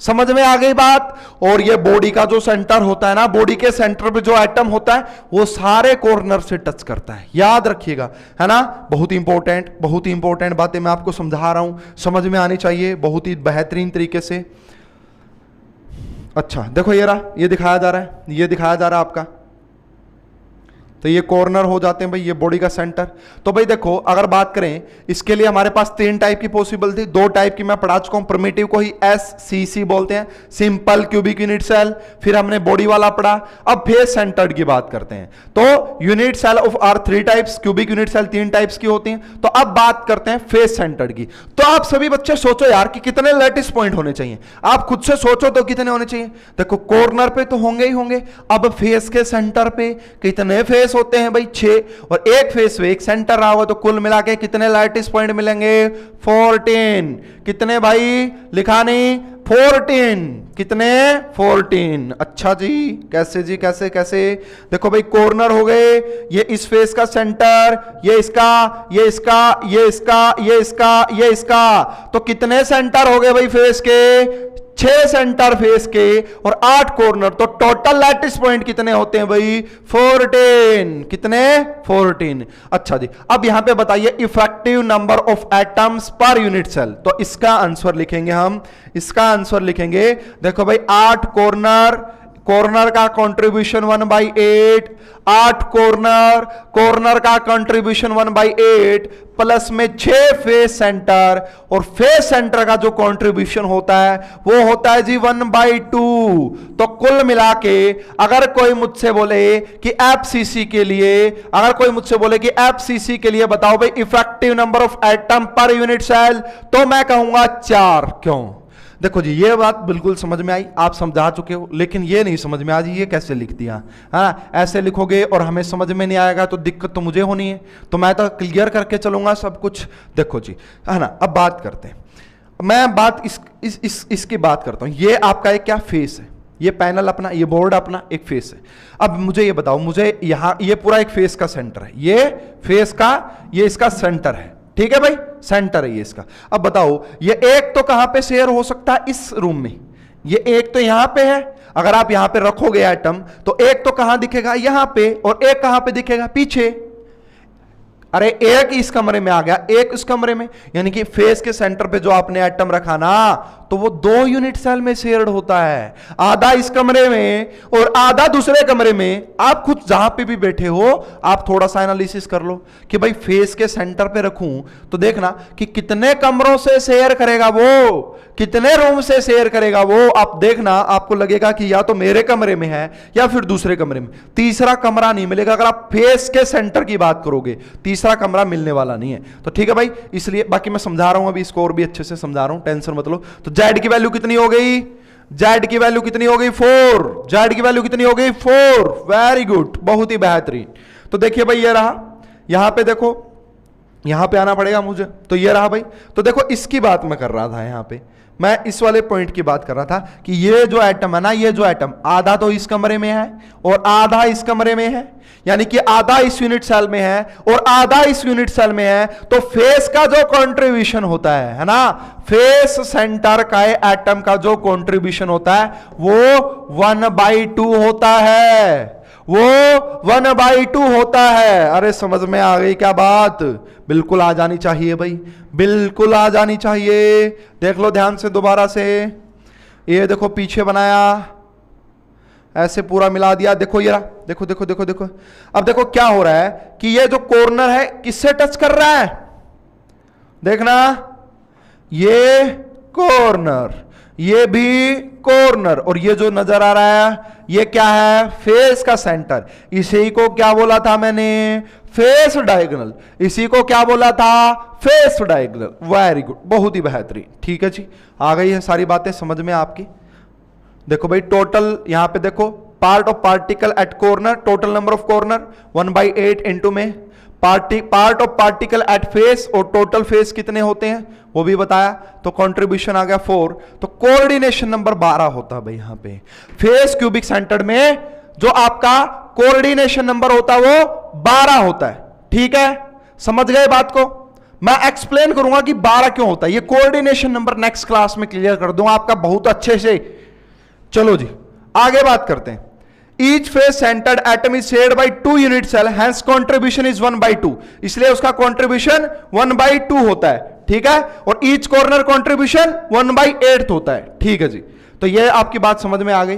समझ में आ गई बात। और ये बॉडी का जो सेंटर होता है ना, बॉडी के सेंटर पे जो एटम होता है वो सारे कॉर्नर से टच करता है, याद रखिएगा, है ना। बहुत ही इंपॉर्टेंट बातें मैं आपको समझा रहा हूं, समझ में आनी चाहिए बहुत ही बेहतरीन तरीके से। अच्छा देखो ये रहा, ये दिखाया जा रहा है, ये दिखाया जा रहा है आपका, तो ये कॉर्नर हो जाते हैं भाई, ये बॉडी का सेंटर। तो भाई देखो अगर बात करें इसके लिए हमारे पास 3 टाइप की पॉसिबल थी, 2 टाइप की मैं पढ़ा चुका हूं, प्रिमिटिव को ही SCC बोलते हैं, सिंपल क्यूबिक यूनिट सेल, फिर हमने बॉडी वाला पढ़ा। अब फेस सेंटर्ड की बात करते हैं, तो unit cell of are 3 types, cubic unit cell 3 types की होती हैं। तो अब बात करते हैं फेस सेंटर्ड की। तो आप सभी बच्चे सोचो यार कि कितने लैटिस पॉइंट होने चाहिए, आप खुद से सोचो तो कितने होने चाहिए। देखो कॉर्नर पे तो होंगे ही होंगे, अब फेस के सेंटर पे कितने फेस होते हैं भाई, 6, और एक फेस पे एक सेंटर रहा होगा, तो कुल मिला के कितने लैटिस पॉइंट मिलेंगे, 14। कितने भाई, लिखा नहीं, 14, कितने, 14। अच्छा जी, कैसे जी, कैसे कैसे, देखो भाई कॉर्नर हो गए, ये इस फेस का सेंटर, ये इसका, ये इसका, ये इसका, ये इसका, ये इसका, तो कितने सेंटर हो गए भाई फेस के, 6 सेंटर फेस के और 8 कॉर्नर, तो टोटल लैटिस पॉइंट कितने होते हैं भाई, 14। कितने, 14। अच्छा जी, अब यहां पे बताइए effective number of atoms per unit cell. तो इसका आंसर लिखेंगे हम, इसका आंसर लिखेंगे, देखो भाई 8 कॉर्नर, कॉर्नर का कंट्रीब्यूशन 1/8, 8 कॉर्नर, कॉर्नर का कंट्रीब्यूशन 1/8, प्लस में 6 फेस सेंटर, और फेस सेंटर का जो कंट्रीब्यूशन होता है वो होता है जी 1/2। तो कुल मिला के अगर कोई मुझसे बोले कि एफसीसी के लिए, अगर कोई मुझसे बोले कि एफसीसी के लिए बताओ भाई effective number of atom per unit cell, तो मैं कहूंगा 4। क्यों, देखो जी ये बात बिल्कुल समझ में आई, आप समझा चुके हो, लेकिन ये नहीं समझ में आ जी ये कैसे लिख दिया, हाँ ऐसे लिखोगे और हमें समझ में नहीं आएगा तो दिक्कत तो मुझे होनी है, तो मैं तो क्लियर करके चलूंगा सब कुछ। देखो जी, है ना, अब बात करते हैं, मैं बात इसकी बात करता हूं। ये आपका एक क्या फेस है, ये पैनल अपना, ये बोर्ड अपना एक फेस है। अब मुझे ये बताओ, मुझे यहां ये पूरा एक फेस का सेंटर है, ये फेस का, ये इसका सेंटर है, ठीक है भाई, सेंटर है ये इसका। अब बताओ ये एक तो कहां पे शेयर हो सकता है, इस रूम में, ये एक तो यहां पे है, अगर आप यहां पे रखोगे एटम तो एक तो कहां दिखेगा, यहां पे, और एक कहां पे दिखेगा, पीछे। अरे एक इस कमरे में आ गया, एक इस कमरे में, यानी कि फेस के सेंटर पे जो आपने एटम रखा ना, तो वो 2 यूनिट सेल में शेयर्ड होता है, आधा इस कमरे में और आधा दूसरे कमरे में। आप खुद जहां पे भी बैठे हो आप थोड़ा सा एनालिसिस कर लो कि भाई फेस के सेंटर पे रखूं तो देखना कि कितने कमरों से शेयर करेगा वो, कितने रूम से शेयर करेगा वो। आप देखना, आपको लगेगा कि या तो मेरे कमरे में है या फिर दूसरे कमरे में, तीसरा कमरा नहीं मिलेगा। अगर आप फेस के सेंटर की बात करोगे तीसरा कमरा मिलने वाला नहीं है। तो ठीक है भाई, इसलिए बाकी मैं समझा रहा हूं, अभी इसको और भी अच्छे से समझा रहा हूं, टेंशन मत लो। तो जेड की वैल्यू कितनी हो गई, जेड की वैल्यू कितनी हो गई, 4। जेड की वैल्यू कितनी हो गई, 4। वेरी गुड, बहुत ही बेहतरीन। तो देखिए भाई ये रहा, यहां पे देखो, यहां पे आना पड़ेगा मुझे, तो ये रहा भाई। तो देखो इसकी बात मैं कर रहा था, यहां पे मैं इस वाले पॉइंट की बात कर रहा था कि ये जो एटम है ना, ये जो एटम आधा तो इस कमरे में है और आधा इस कमरे में है, यानी कि आधा इस यूनिट सेल में है और आधा इस यूनिट सेल में है। तो फेस का जो कंट्रीब्यूशन होता है ना, फेस सेंटर का एटम का जो कंट्रीब्यूशन होता है वो 1/2 होता है, वो 1/2 होता है। अरे समझ में आ गई क्या बात, बिल्कुल आ जानी चाहिए भाई, बिल्कुल आ जानी चाहिए। देख लो ध्यान से दोबारा से, ये देखो पीछे बनाया, ऐसे पूरा मिला दिया, देखो ये रहा, देखो देखो देखो देखो। अब देखो क्या हो रहा है कि ये जो कॉर्नर है किससे टच कर रहा है, देखना, ये कॉर्नर, ये भी कॉर्नर, और ये जो नजर आ रहा है ये क्या है, फेस का सेंटर। इसी को क्या बोला था मैंने, फेस डायगोनल। इसी को क्या बोला था, फेस डायगोनल। वेरी गुड, बहुत ही बेहतरीन। ठीक है जी, आ गई है सारी बातें समझ में आपकी। देखो भाई टोटल यहां पे देखो, part of particle at corner, total number of corner 1/8 into में part of particle at face, और टोटल फेस कितने होते हैं वो भी बताया। तो कंट्रीब्यूशन आ गया 4। तो कोऑर्डिनेशन नंबर 12 होता है भाई यहां पे। फेस क्यूबिक सेंटर में जो आपका कोऑर्डिनेशन नंबर होता है वो 12 होता है। ठीक है, समझ गए बात को। मैं एक्सप्लेन करूंगा कि 12 क्यों होता है। ये कोऑर्डिनेशन नंबर नेक्स्ट क्लास में क्लियर कर दूंगा आपका बहुत अच्छे से। चलो जी आगे बात करते हैं। Each face centered atom is shared by 2 unit cell, hence contribution is 1/2, इसलिए उसका contribution 1/2 होता है। ठीक है, और each corner contribution 1/8 होता है। ठीक है जी, तो ये आपकी बात समझ में आ गई।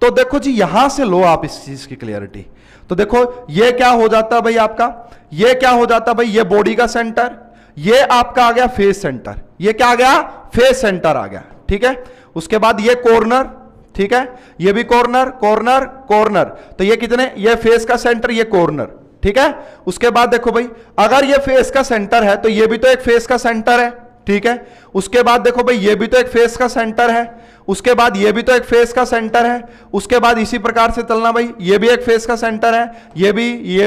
तो देखो जी यहां से लो आप इस चीज की क्लियरिटी। तो देखो ये क्या हो जाता है भाई आपका, ये क्या हो जाता है भाई, ये बॉडी का सेंटर, ये आपका आ गया फेस सेंटर, ये क्या आ गया, फेस सेंटर आ गया। ठीक है, उसके बाद ये कॉर्नर, ठीक है, ये भी कॉर्नर कॉर्नर कॉर्नर, तो ये कितने, ये फेस का सेंटर, ये कॉर्नर। ठीक है, उसके बाद देखो भाई अगर ये फेस का सेंटर है तो ये भी तो एक फेस का सेंटर है। ठीक है, उसके बाद देखो भाई ये भी तो एक फेस का सेंटर है, उसके बाद ये भी तो एक फेस का सेंटर है, उसके बाद इसी प्रकार से चलना भाई, ये भी एक फेस का सेंटर है, ये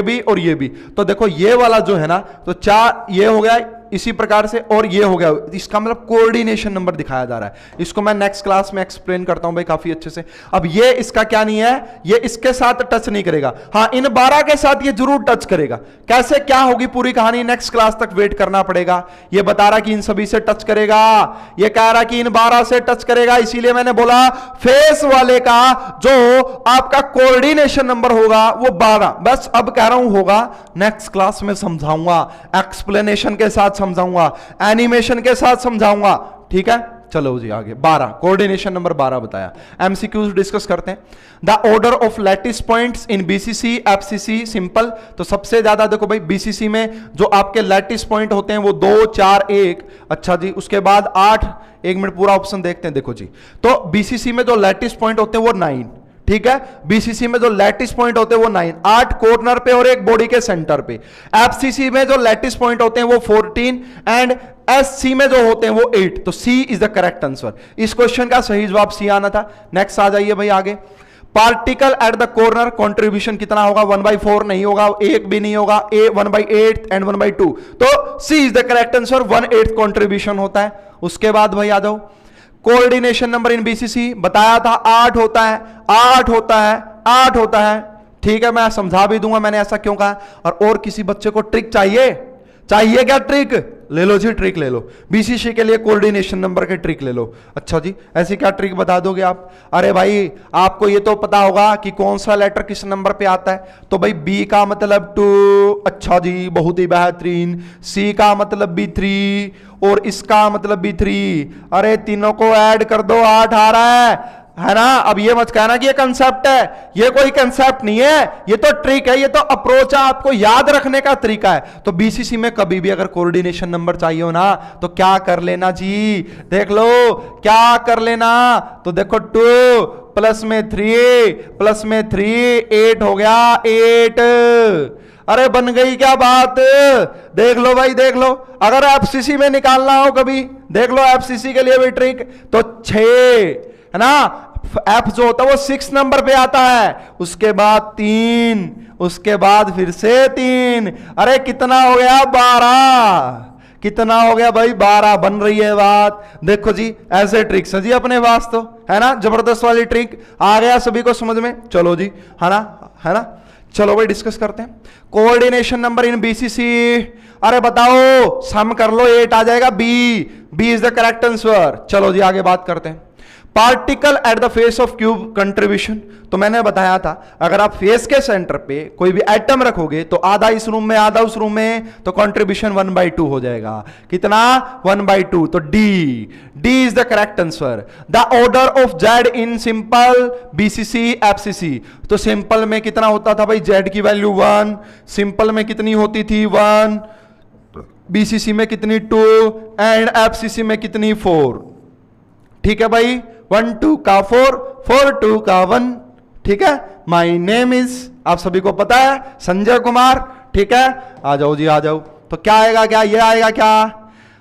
भी और ये भी। तो देखो ये वाला जो है ना, तो 4 ये हो गया इसी प्रकार से, और ये हो गया, इसका मतलब कोऑर्डिनेशन नंबर दिखाया जा रहा है। इसको मैं नेक्स्ट क्लास में एक्सप्लेन करता हूं भाई काफी अच्छे से। अब ये इसका क्या नहीं है, ये इसके साथ टच नहीं करेगा, हाँ इन 12 के साथ ये जरूर टच करेगा। कैसे क्या होगी पूरी कहानी नेक्स्ट क्लास तक वेट करना पड़ेगा। ये बता रहा कि इन सभी से टच करेगा, ये कह रहा कि इन 12 से टच करेगा, इसीलिए मैंने बोला फेस वाले का जो आपका कोऑर्डिनेशन नंबर होगा वो 12। बस अब कह रहा हूं होगा, नेक्स्ट क्लास में समझाऊंगा, एक्सप्लेनेशन के साथ समझाऊंगा, एनिमेशन के साथ समझाऊंगा। ठीक है, चलो जी आगे 12, कोऑर्डिनेशन नंबर 12 बताया। एमसीक्यूज डिस्कस करते हैं। The order of lattice points in BCC FCC simple. तो सबसे ज्यादा देखो भाई बीसीसी में जो आपके लैटिस पॉइंट होते हैं वो 2 4 1। अच्छा जी, उसके बाद 8। 1 मिनट पूरा ऑप्शन देखते हैं। देखो जी, तो बीसीसी में जो लैटिस पॉइंट होते हैं वो 9। ठीक है, बीसीसी में जो लैटिस पॉइंट होते हैं वो 9, 8 कॉर्नर पे और एक बॉडी के सेंटर पे। एफसीसी में जो लैटिस पॉइंट होते हैं वो 14 एंड एससी में जो होते हैं वो 8। तो C is the correct answer. इस क्वेश्चन का सही जवाब सी आना था। नेक्स्ट आ जाइए भाई आगे। Particle at the corner contribution कितना होगा, 1/4 नहीं होगा, 1 भी नहीं होगा, 1/8 एंड 1/2। तो C is the correct answer, 1/8 contribution होता है। उसके बाद भाई आ जाओ, कोऑर्डिनेशन नंबर इन बीसीसी बताया था 8 होता है, 8 होता है, 8 होता है। ठीक है, मैं समझा भी दूंगा मैंने ऐसा क्यों कहा। और किसी बच्चे को ट्रिक चाहिए क्या ट्रिक, ले लो जी ट्रिक ले लो, बीसीसी के लिए कोऑर्डिनेशन नंबर के ट्रिक ले लो। अच्छा जी, ऐसी क्या ट्रिक बता दोगे आप। अरे भाई आपको ये तो पता होगा कि कौन सा लेटर किस नंबर पे आता है। तो भाई बी का मतलब 2, अच्छा जी बहुत ही बेहतरीन। सी का मतलब भी 3 और इसका मतलब भी 3। अरे तीनों को ऐड कर दो, 8 आ रहा है ना। अब ये मत कहना कि ये कंसेप्ट है, ये कोई कंसेप्ट नहीं है, ये तो ट्रिक है, ये तो अप्रोच है, आपको याद रखने का तरीका है। तो बीसीसी में कभी भी अगर कोऑर्डिनेशन नंबर चाहिए हो ना तो क्या कर लेना जी, देख लो क्या कर लेना। तो देखो 2 प्लस में 3 8 हो गया, 8। अरे बन गई क्या बात, देख लो भाई देख लो। अगर एफसीसी में निकालना हो कभी, देख लो एफसीसी के लिए भी ट्रिक। तो 6 है ना, एफ जो होता है वो 6 नंबर पे आता है, उसके बाद 3, उसके बाद फिर से 3। अरे कितना हो गया, 12। कितना हो गया भाई, 12। बन रही है बात। देखो जी ऐसे ट्रिक्स है जी अपने पास, तो है ना जबरदस्त वाली ट्रिक। आ गया सभी को समझ में। चलो जी, है ना। चलो भाई डिस्कस करते हैं कोऑर्डिनेशन नंबर इन बीसीसी। अरे बताओ सम कर लो, 8 आ जाएगा। B is the correct answer. चलो जी आगे बात करते हैं। Particle at the face of cube contribution. तो मैंने बताया था अगर आप फेस के सेंटर पे कोई भी एटम रखोगे तो आधा इस रूम में आधा उस रूम में, तो कंट्रीब्यूशन 1/2 हो जाएगा। कितना, 1/2। तो D is the correct answer. The order of Z in simple BCC FCC. तो सिंपल में कितना होता था भाई, जेड की वैल्यू 1, सिंपल में कितनी होती थी 1, बीसीसी में कितनी 2 एंड एफसीसी में कितनी 4। ठीक है भाई, 1 2 का 4, 4 2 का 1, ठीक है। माई नेम इज, आप सभी को पता है, संजय कुमार, ठीक है। आ जाओ जी, आ जाओ। तो क्या आएगा, क्या ये आएगा क्या?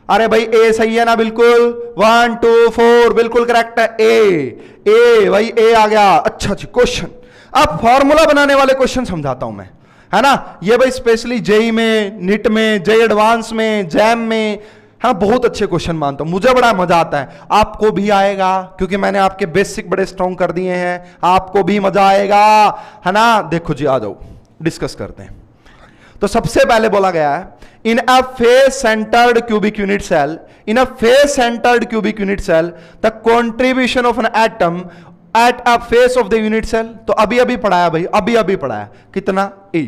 अरे भाई ए सही है ना, बिल्कुल 1 2 4 बिल्कुल करेक्ट है। ए भाई ए आ गया। अच्छा जी, क्वेश्चन, अब फॉर्मूला बनाने वाले क्वेश्चन समझाता हूं मैं, है ना। ये भाई स्पेशली जेई में, नीट में, जेई एडवांस में, जैम में, हाँ बहुत अच्छे क्वेश्चन मानता हूं, मुझे बड़ा मजा आता है, आपको भी आएगा क्योंकि मैंने आपके बेसिक बड़े स्ट्रॉन्ग कर दिए हैं, आपको भी मजा आएगा, है ना। देखो जी, आ जाओ डिस्कस करते हैं। तो सबसे पहले बोला गया है, in a face centred cubic unit cell, in a face centred cubic unit cell the contribution of an atom at a face of the unit cell. तो अभी अभी पढ़ाया भाई, अभी अभी पढ़ाया, कितना? ए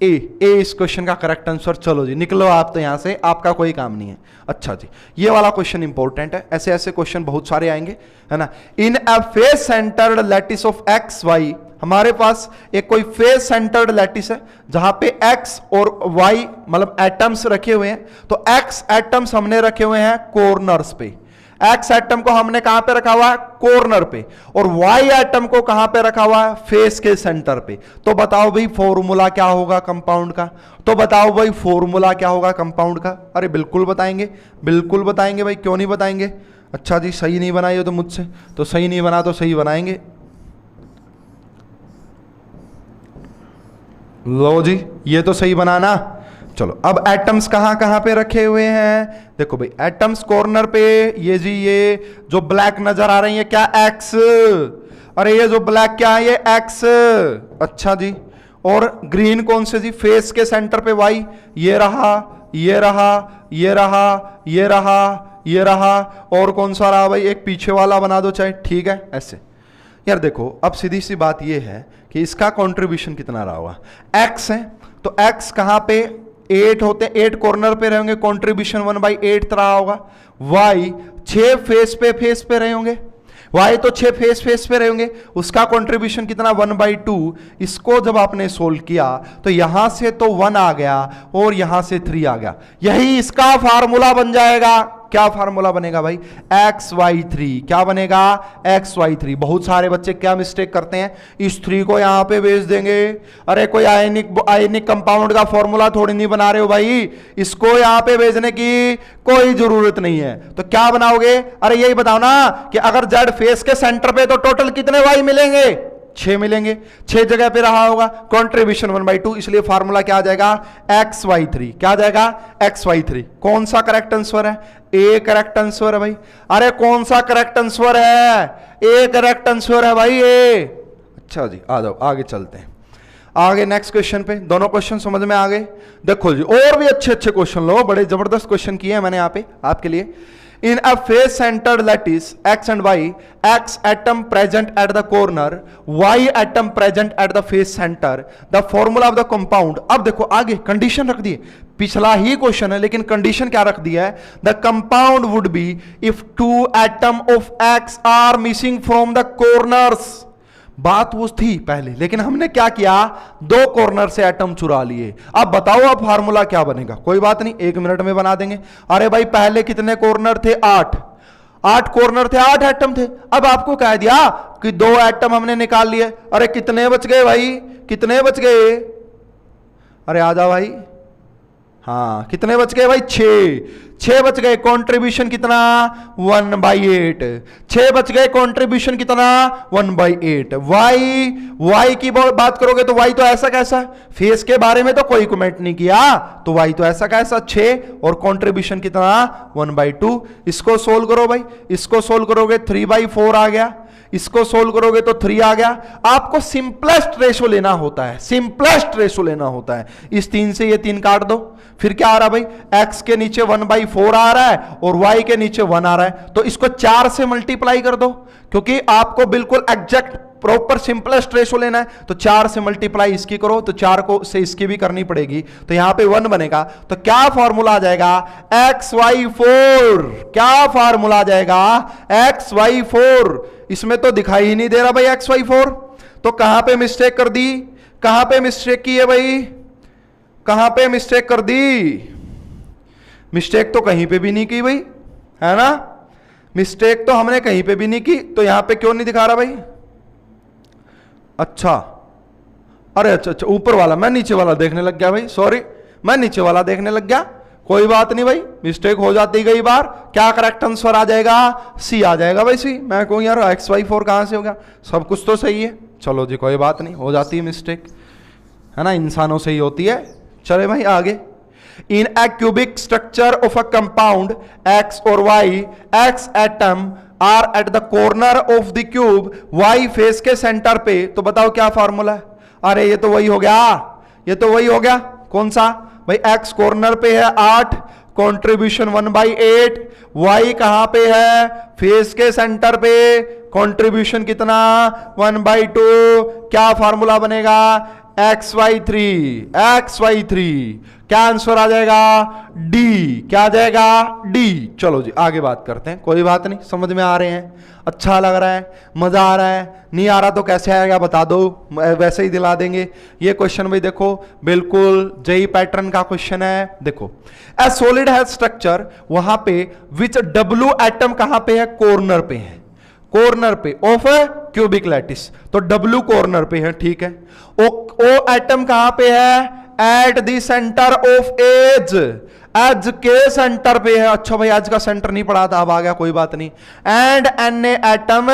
इस क्वेश्चन का करेक्ट आंसर। चलो जी निकलो आप तो यहां से, आपका कोई काम नहीं है। अच्छा जी, ये वाला क्वेश्चन इंपॉर्टेंट है, ऐसे ऐसे क्वेश्चन बहुत सारे आएंगे, है ना। In a face centred lattice of X Y, हमारे पास एक कोई फेस सेंटर्ड लैटिस है जहां पे एक्स और वाई मतलब एटम्स रखे हुए हैं। तो एक्स एटम्स हमने रखे हुए हैं कॉर्नर्स पे, एक्स एटम को हमने कहां पे रखा हुआ है? कॉर्नर पे। और वाई एटम को कहां पे रखा हुआ है? फेस के सेंटर पे। तो बताओ भाई फॉर्मूला क्या होगा कंपाउंड का? तो बताओ भाई फॉर्मूला क्या होगा कंपाउंड का? अरे बिल्कुल बताएंगे, बिल्कुल बताएंगे भाई, क्यों नहीं बताएंगे। अच्छा जी, सही नहीं बनाई हो तो मुझसे, तो सही नहीं बना तो सही बनाएंगे। लो जी, ये तो सही बनाना। चलो अब एटम्स कहां कहां पे रखे हुए हैं? देखो भाई एटम्स कॉर्नर पे, ये जी ये जो ब्लैक नजर आ रही है क्या? एक्स। अरे ये जो ब्लैक क्या है? ये एक्स। अच्छा जी, और ग्रीन कौन से जी? फेस के सेंटर पे वाई। ये रहा, ये रहा, ये रहा, ये रहा, ये रहा, और कौन सा रहा भाई? एक पीछे वाला बना दो चाहे, ठीक है ऐसे। यार देखो अब सीधी सी बात ये है कि इसका कंट्रीब्यूशन कितना रहा होगा? एक्स है तो एक्स कहां पे? 8 होते, 8 कॉर्नर पे रहेंगे, कंट्रीब्यूशन 1/8 रहा होगा। वाई 6 फेस पे रहे होंगे, वाई तो 6 फेस पे रहे होंगे, उसका कंट्रीब्यूशन कितना? 1/2। इसको जब आपने सोल्व किया तो यहां से तो 1 आ गया और यहां से 3 आ गया, यही इसका फार्मूला बन जाएगा। क्या फार्मूला बनेगा भाई? XY3। क्या बनेगा? XY3। बहुत सारे बच्चे क्या मिस्टेक करते हैं, इस 3 को यहां पे भेज देंगे। अरे कोई आयनिक कंपाउंड का फॉर्मूला थोड़ी नहीं बना रहे हो भाई, इसको यहां पे भेजने की कोई जरूरत नहीं है। तो क्या बनाओगे? अरे यही बताओ ना कि अगर जेड फेस के सेंटर पे तो टोटल कितने वाई मिलेंगे? 6 मिलेंगे, 6 जगह पे रहा होगा, कंट्रीब्यूशन 1/2, इसलिए फार्मूला क्या आ जाएगा? XY3। क्या आ जाएगा? XY3। कौन सा करेक्ट आंसर है? ए करेक्ट आंसर है भाई। अरे कौन सा करेक्ट आंसर है? ए करेक्ट आंसर है भाई, ए। अच्छा जी, आ जाओ आगे चलते हैं, आगे नेक्स्ट क्वेश्चन पे। दोनों क्वेश्चन समझ में आ गए? देखो जी और भी अच्छे अच्छे क्वेश्चन लो, बड़े जबरदस्त क्वेश्चन किए हैं मैंने यहाँ पे आपके लिए। In a face centered lattice X and Y, X atom present at the corner, Y atom present at the face center, the formula of the compound। अब देखो आगे कंडीशन रख दी है, पिछला ही क्वेश्चन है लेकिन कंडीशन क्या रख दिया है? The compound would be if 2 atom of X are missing from the corners। बात वो थी पहले, लेकिन हमने क्या किया? 2 कॉर्नर से एटम चुरा लिए। अब बताओ अब फार्मूला क्या बनेगा? कोई बात नहीं, 1 मिनट में बना देंगे। अरे भाई पहले कितने कॉर्नर थे? 8 कॉर्नर थे, 8 एटम थे। अब आपको कह दिया कि 2 एटम हमने निकाल लिए। अरे कितने बच गए भाई? कितने बच गए? अरे आ जाओ भाई, हाँ कितने बच गए भाई? 6 बच गए। कंट्रीब्यूशन कितना? 1/8। 6 बच गए, कंट्रीब्यूशन कितना? 1/8। वाई की बात करोगे तो वाई तो ऐसा कैसा, फेस के बारे में तो कोई कमेंट नहीं किया, तो वाई तो ऐसा कैसा 6 और कंट्रीब्यूशन कितना? 1/2। इसको सोल्व करो भाई, इसको सोल्व करोगे 3/4 आ गया, इसको सोल्व करोगे तो 3 आ गया। आपको सिंपलेस्ट रेशो लेना होता है, सिंपलेस्ट रेशो लेना होता है। इस 3 से ये 3 काट दो, फिर क्या आ रहा भाई? x के नीचे 1/4 आ रहा है और y के नीचे 1 आ रहा है, तो इसको 4 से मल्टीप्लाई कर दो, क्योंकि आपको बिल्कुल एग्जैक्ट प्रॉपर सिंपलेस्ट रेशो लेना है। तो 4 से मल्टीप्लाई इसकी करो तो 4 को से इसकी भी करनी पड़ेगी, तो यहां पे 1 बनेगा। तो क्या फॉर्मूला आ जाएगा? XY4। क्या फॉर्मूला आ जाएगा? XY4। इसमें तो दिखाई ही नहीं दे रहा भाई XY4, तो कहां पे मिस्टेक कर दी? कहां पे मिस्टेक की है भाई? कहां पे मिस्टेक कर दी? मिस्टेक तो कहीं पे भी नहीं की भाई, है ना। मिस्टेक तो हमने कहीं पे भी नहीं की, तो यहां पे क्यों नहीं दिखा रहा भाई? अच्छा, अरे अच्छा अच्छा, ऊपर वाला, मैं नीचे वाला देखने लग गया भाई, सॉरी, मैं नीचे वाला देखने लग गया। कोई बात नहीं भाई, मिस्टेक हो जाती कई बार। क्या करेक्ट आंसर आ जाएगा? सी आ जाएगा भाई, सी। मैं कहूँ यार XY4 कहां से हो गया? सब कुछ तो सही है। चलो जी, कोई बात नहीं, हो जाती है मिस्टेक, है ना, इंसानों से ही होती है। चले भाई आगे। In a cubic structure of a compound X और Y, X atom are at the corner of the cube, Y face के सेंटर पे, तो बताओ क्या फार्मूला है? अरे ये तो वही हो गया, ये तो वही हो गया। कौन सा भाई? X कॉर्नर पे है 8, कंट्रीब्यूशन 1/8। Y कहां पे है? फेस के सेंटर पे, कंट्रीब्यूशन कितना? 1/2। क्या फार्मूला बनेगा? XY3, XY3। क्या आंसर आ जाएगा? डी। क्या आ जाएगा? डी। चलो जी आगे बात करते हैं। कोई बात नहीं, समझ में आ रहे हैं, अच्छा लग रहा है, मजा आ रहा है। नहीं आ रहा तो कैसे आएगा बता दो, वैसे ही दिला देंगे। ये क्वेश्चन भाई देखो, बिल्कुल जेई पैटर्न का क्वेश्चन है। देखो, ए सॉलिड है स्ट्रक्चर, वहां पे विच W एटम कहां पे है? कॉर्नर पे है, कॉर्नर पे ऑफ क्यूबिक लैटिस, तो W कॉर्नर पे है, ठीक है। O एटम कहां पे है? At the centre of edge, edge के सेंटर पे है। अच्छा भाई, एज का सेंटर नहीं पढ़ा था, अब आ गया, कोई बात नहीं। And Na atom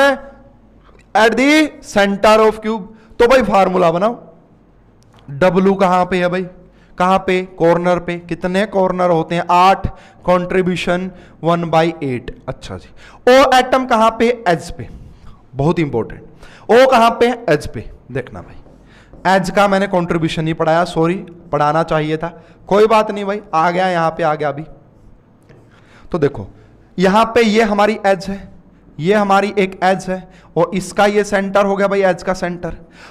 at the centre of cube, तो भाई फार्मूला बनाओ। W कहां पे है भाई? कहां पे? कॉर्नर पे। कितने कॉर्नर होते हैं? 8, कंट्रीब्यूशन 1/8। अच्छा जी। O एटम कहां पे? एज पे, बहुत इंपॉर्टेंट। O कहां पे? एज पे। देखना भाई, एज का मैंने कंट्रीब्यूशन नहीं पढ़ाया, सॉरी, पढ़ाना चाहिए था। कोई बात नहीं भाई, आ गया, यहां पे आ गया अभी। तो देखो, यहां पे ये हमारी एज है, ये हमारी एक एज है, और इसका ये सेंटर हो गया भाई, एज का सेंटर।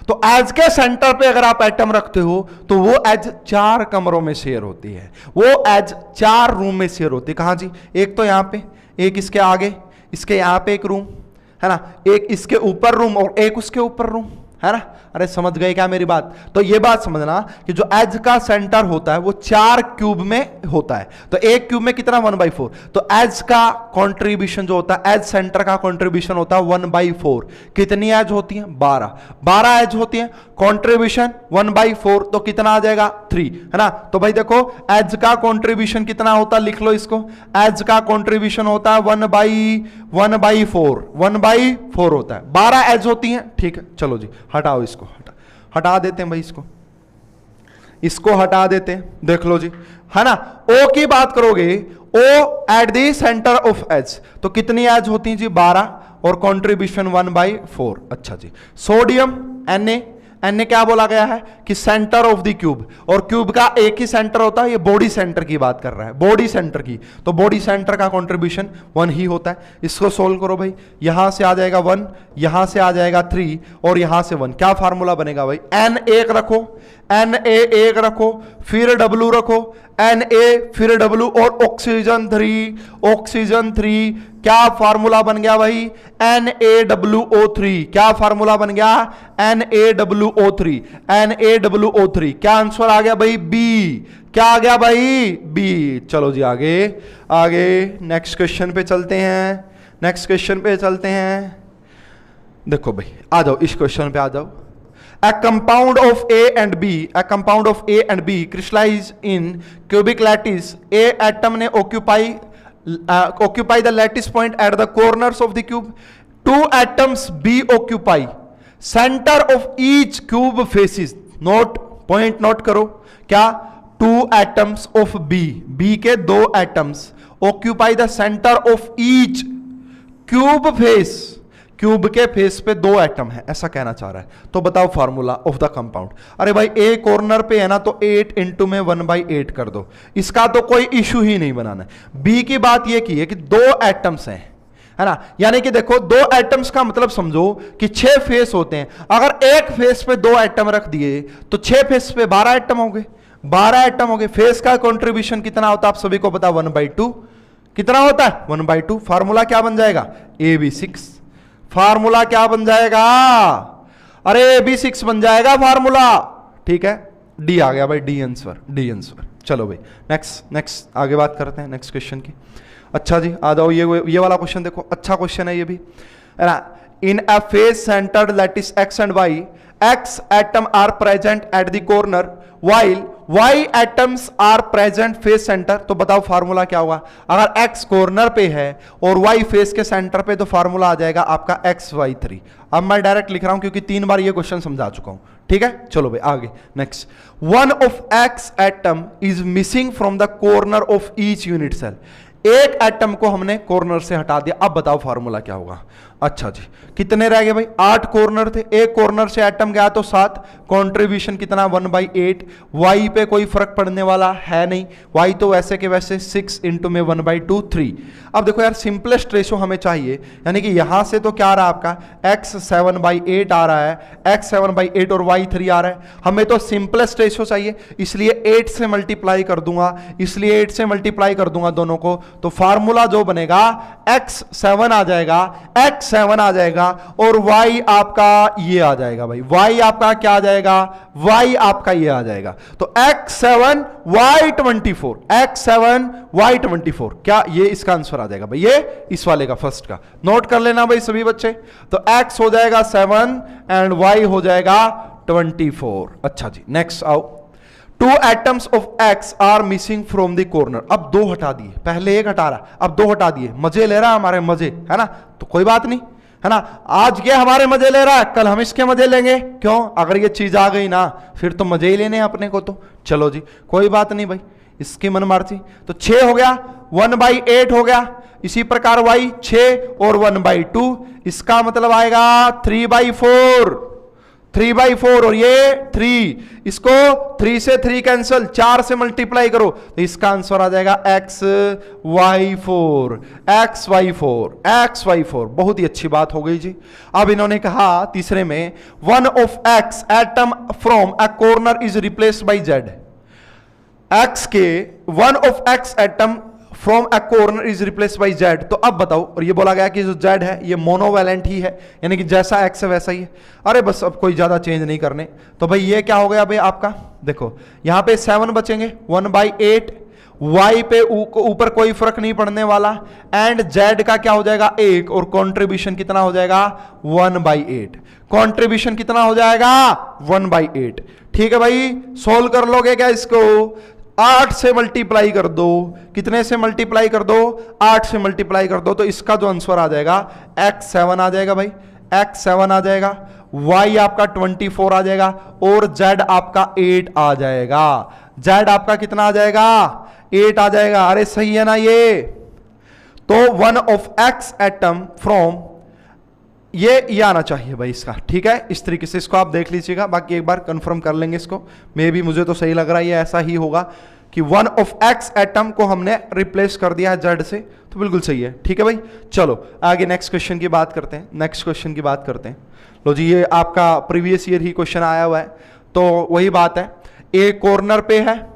तो एज के सेंटर पे अगर आप एटम रखते हो तो वो एज 4 कमरों में शेयर होती है, वो एज 4 रूम में शेयर होती है। कहां जी? एक तो यहां पे, एक इसके आगे, इसके यहां पे एक रूम है ना, एक इसके ऊपर रूम, और एक उसके ऊपर रूम, है ना। अरे समझ गए क्या मेरी बात? तो ये बात समझना कि जो एज का सेंटर होता है वो 4 क्यूब में होता है। तो एक क्यूब में कितना? 1/4। तो एज का कंट्रीब्यूशन जो होता है, एज सेंटर का कंट्रीब्यूशन होता है 1/4। कितनी एज होती है? 12 एज होती है, कंट्रीब्यूशन 1/4, तो कितना आ जाएगा? 3, है ना। तो भाई देखो, एज का कंट्रीब्यूशन कितना होता है? लिख लो इसको, एज का कंट्रीब्यूशन होता है 1/4 होता है। 12 एज होती है, ठीक है। चलो जी, हटाओ इसको, हटा देते हैं भाई, इसको हटा देते हैं। देख लो जी, है ना। ओ की बात करोगे, O at the centre of edge, तो कितनी एज होती है जी? 12, और कंट्रीब्यूशन 1/4। अच्छा जी। सोडियम Na क्या बोला गया है कि सेंटर ऑफ द क्यूब, और क्यूब का एक ही सेंटर होता है, ये बॉडी सेंटर की बात कर रहा है, बॉडी सेंटर की। तो बॉडी सेंटर का कंट्रीब्यूशन 1 ही होता है। इसको सोल्व करो भाई, यहां से आ जाएगा 1, यहां से आ जाएगा 3, और यहां से 1। क्या फार्मूला बनेगा भाई? Na 1 रखो, Na 1 रखो, फिर W रखो, Na फिर W, और ऑक्सीजन 3। क्या फार्मूला बन गया भाई? NaWO3। क्या फार्मूला बन गया? NaWO3। क्या आंसर आ गया भाई? बी। क्या आ गया भाई? बी। चलो जी आगे नेक्स्ट क्वेश्चन पे चलते हैं। देखो भाई, आ जाओ इस क्वेश्चन पे आ जाओ। A compound of A and B crystallize in cubic lattice. A atom ने occupy the lattice point at the corners of the cube. 2 atoms B occupy center of each cube faces. Point note करो, क्या? 2 atoms of B के 2 atoms occupy the center of each cube face. Cube के face पे 2 atom है, ऐसा कहना चाह रहा है। तो बताओ फार्मूला ऑफ द कंपाउंड। अरे भाई, ए कॉर्नर पे है ना, तो 8 इंटू में 1/8 कर दो, इसका तो कोई इशू ही नहीं बनाना है। बी की बात ये की है कि 2 एटम्स हैं, है ना, यानी कि देखो 2 एटम्स का मतलब समझो कि 6 फेस होते हैं। अगर एक फेस पे 2 एटम रख दिए तो 6 फेस पे 12 एटम हो गए, 12 एटम हो गए। फेस का कंट्रीब्यूशन कितना होता है आप सभी को पता? 1/2। कितना होता है? 1/2। फार्मूला क्या बन जाएगा? AB6। फार्मूला क्या बन जाएगा? अरे AB6 बन जाएगा फार्मूला, ठीक है। डी आ गया भाई, डी आंसर। चलो भाई नेक्स्ट आगे बात करते हैं नेक्स्ट क्वेश्चन की। अच्छा जी, आ जाओ ये वाला क्वेश्चन देखो, अच्छा क्वेश्चन है ये भी, है ना। In a face centred lattice x and y, x atom are present at the corner while y atoms are present face centre. तो बताओ फार्मूला क्या होगा? अगर x कॉर्नर पे है और y फेस के सेंटर पे, तो फार्मूला आ जाएगा आपका xy3। अब मैं डायरेक्ट लिख रहा हूं क्योंकि 3 बार ये क्वेश्चन समझा चुका हूं, ठीक है। चलो भाई आगे next. One of x atom is missing from the corner of each unit cell. एक एटम को हमने कॉर्नर से हटा दिया, अब बताओ फार्मूला क्या होगा? अच्छा जी, कितने रह गए भाई? 8 कॉर्नर थे, एक कॉर्नर से एटम गया तो 7, कंट्रीब्यूशन कितना? 1/8। y पे कोई फर्क पड़ने वाला है नहीं, y तो वैसे के वैसे 6 इंटू में 1/2 3। अब देखो यार, सिंपलेस्ट रेशो हमें चाहिए, यानी कि यहां से तो क्या आ रहा है आपका x 7/8 आ रहा है, x 7/8 और y 3 आ रहा है। हमें तो सिंपलेस्ट रेशो चाहिए, इसलिए 8 से मल्टीप्लाई कर दूंगा, इसलिए 8 से मल्टीप्लाई कर दूंगा दोनों को। तो फार्मूला जो बनेगा x 7 आ जाएगा, x 7 आ जाएगा और y आपका ये आ जाएगा भाई, y आपका क्या आ जाएगा? y आपका ये आ जाएगा। तो x 7 y 24, x 7 y 24, क्या ये इसका आंसर आ जाएगा भाई? ये इस वाले का फर्स्ट का नोट कर लेना भाई सभी बच्चे। तो x हो जाएगा 7 एंड y हो जाएगा 24। अच्छा जी नेक्स्ट आओ। 2 atoms of x are missing from the corner. अब 2 हटा दिए, पहले 1 हटा रहा, अब 2 हटा दिए, मजे ले रहा है हमारे, मजे है ना, तो कोई बात नहीं है ना। आज ये हमारे मजे ले रहा है, कल हम इसके मजे लेंगे, क्यों? अगर ये चीज आ गई ना, फिर तो मजे ही लेने हैं अपने को। तो चलो जी कोई बात नहीं भाई, इसकी मनमार्जी। तो 6 हो गया, 1/8 हो गया। इसी प्रकार y 6 और 1/2, इसका मतलब आएगा 3/4, 3/4 और ये 3, इसको 3 से 3 कैंसिल, 4 से मल्टीप्लाई करो, तो इसका आंसर आ जाएगा xy4, xy4, xy4। बहुत ही अच्छी बात हो गई जी। अब इन्होंने कहा तीसरे में, one of x atom from a corner is replaced by z। x के one of x atom from a corner is replaced by z। तो अब बताओ, और ये बोला गया कि जो z है ये मोनोवैलेंट ही है, यानी कि जैसा x है वैसा ही है। अरे बस अब कोई ज्यादा चेंज नहीं करने। तो भाई ये क्या हो गया भाई आपका? देखो यहां पे 7 बचेंगे, 1/8, y पे ऊपर कोई फर्क नहीं पड़ने वाला, एंड z का क्या हो जाएगा? 1, और कंट्रीब्यूशन कितना हो जाएगा? 1/8। कंट्रीब्यूशन कितना हो जाएगा? 1/8। ठीक है भाई, सोल्व कर लोगे क्या इसको? 8 से मल्टीप्लाई कर दो, कितने से मल्टीप्लाई कर दो? 8 से मल्टीप्लाई कर दो, तो इसका जो आंसर आ जाएगा x7 आ जाएगा भाई, x7 आ जाएगा, y आपका 24 आ जाएगा और z आपका 8 आ जाएगा। z आपका कितना आ जाएगा? 8 आ जाएगा। अरे सही है ना ये? तो one of x atom from, ये आना चाहिए भाई इसका, ठीक है। इस तरीके से इसको आप देख लीजिएगा, बाकी एक बार कंफर्म कर लेंगे इसको। मे भी मुझे तो सही लग रहा है ये ऐसा ही होगा कि वन ऑफ x एटम को हमने रिप्लेस कर दिया है z से, तो बिल्कुल सही है। ठीक है भाई, चलो आगे नेक्स्ट क्वेश्चन की बात करते हैं। नेक्स्ट क्वेश्चन की बात करते हैं। लो जी, ये आपका प्रीवियस ईयर ही क्वेश्चन आया हुआ है, तो वही बात है, ए कॉर्नर पे है,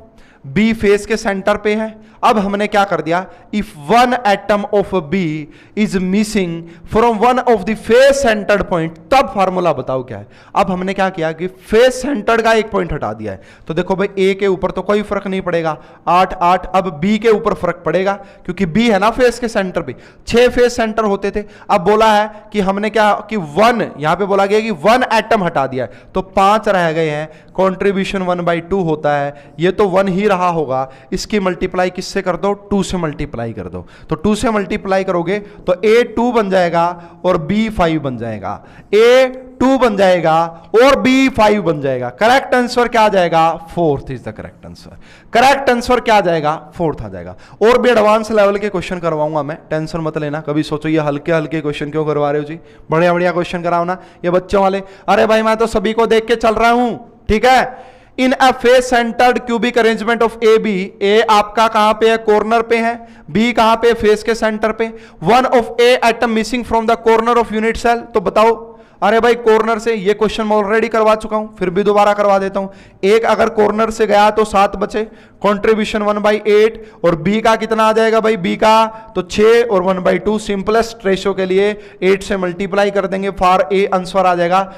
बी फेस के सेंटर पे है। अब हमने क्या कर दिया? If one atom of B is missing from one of the face centred point, तब फार्मूला बताओ क्या है। अब हमने क्या किया कि फेस सेंटर्ड का एक पॉइंट हटा दिया है। तो देखो भाई, ए के ऊपर तो कोई फर्क नहीं पड़ेगा, 8 8। अब बी के ऊपर फर्क पड़ेगा क्योंकि बी है ना फेस के सेंटर पे, 6 फेस सेंटर होते थे। अब बोला है कि हमने क्या कि 1, यहां पे बोला गया कि 1 एटम हटा दिया है, तो 5 रह गए हैं। कंट्रीब्यूशन 1/2 होता है, ये तो 1 ही रहा होगा। इसकी मल्टीप्लाई किससे कर दो? 2 से मल्टीप्लाई कर दो। तो 2 से मल्टीप्लाई करोगे तो a 2 बन जाएगा और b 5 बन जाएगा, a 2 बन जाएगा और b 5 बन जाएगा। करेक्ट आंसर क्या आ जाएगा? 4th is the correct answer. Correct answer क्या आ जाएगा? 4th आ जाएगा। और भी एडवांस लेवल के क्वेश्चन करवाऊंगा मैं, टेंशन मत लेना। कभी सोचो ये हल्के हल्के क्वेश्चन क्यों करवा रहे हो जी, बढ़िया बढ़िया क्वेश्चन कराओ ना ये बच्चों वाले। अरे भाई मैं तो सभी को देख के चल रहा हूं, ठीक है। In a face centred cubic arrangement of A B, A आपका कहां पे है? कॉर्नर पे है। बी कहां पे? फेस के सेंटर पे। One of A atom missing from the corner of unit cell, तो बताओ। अरे भाई कॉर्नर से, ये क्वेश्चन मैं ऑलरेडी करवा चुका हूं, फिर भी दोबारा करवा देता हूं। एक अगर कॉर्नर से गया तो 7 बचे, कंट्रीब्यूशन 1/8, और बी का कितना आ जाएगा भाई? बी का तो 6 और 1/2। सिंपलेस्ट रेशो के लिए 8 से मल्टीप्लाई कर देंगे, फॉर ए आंसर आ जाएगा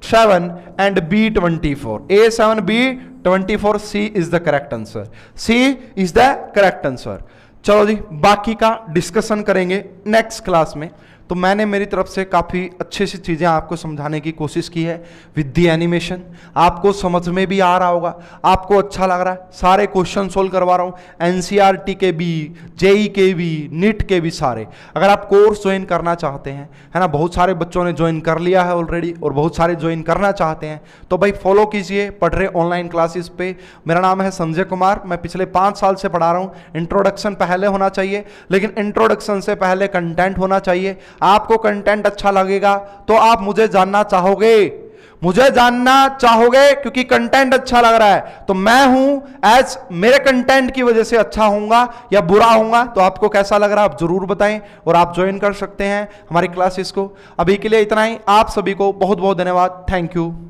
A7 and B24, A7 B24, C is the correct answer, C is the correct answer। चलो जी, बाकी का डिस्कशन करेंगे नेक्स्ट क्लास में। तो मैंने मेरी तरफ से काफ़ी अच्छी सी चीज़ें आपको समझाने की कोशिश की है विद दी एनिमेशन। आपको समझ में भी आ रहा होगा, आपको अच्छा लग रहा है। सारे क्वेश्चन सोल्व करवा रहा हूँ, एनसीईआरटी के भी, जेई के भी, नीट के भी सारे। अगर आप कोर्स ज्वाइन करना चाहते हैं, है ना, बहुत सारे बच्चों ने ज्वाइन कर लिया है ऑलरेडी और बहुत सारे ज्वाइन करना चाहते हैं, तो भाई फॉलो कीजिए पढ़ रहे ऑनलाइन क्लासेस पे। मेरा नाम है संजय कुमार, मैं पिछले 5 साल से पढ़ा रहा हूँ। इंट्रोडक्शन पहले होना चाहिए, लेकिन इंट्रोडक्शन से पहले कंटेंट होना चाहिए। आपको कंटेंट अच्छा लगेगा तो आप मुझे जानना चाहोगे, क्योंकि कंटेंट अच्छा लग रहा है तो मैं हूं एज मेरे कंटेंट की वजह से अच्छा होऊंगा या बुरा होऊंगा। तो आपको कैसा लग रहा है आप जरूर बताएं और आप ज्वाइन कर सकते हैं हमारी क्लासेस को। अभी के लिए इतना ही, आप सभी को बहुत बहुत धन्यवाद, थैंक यू।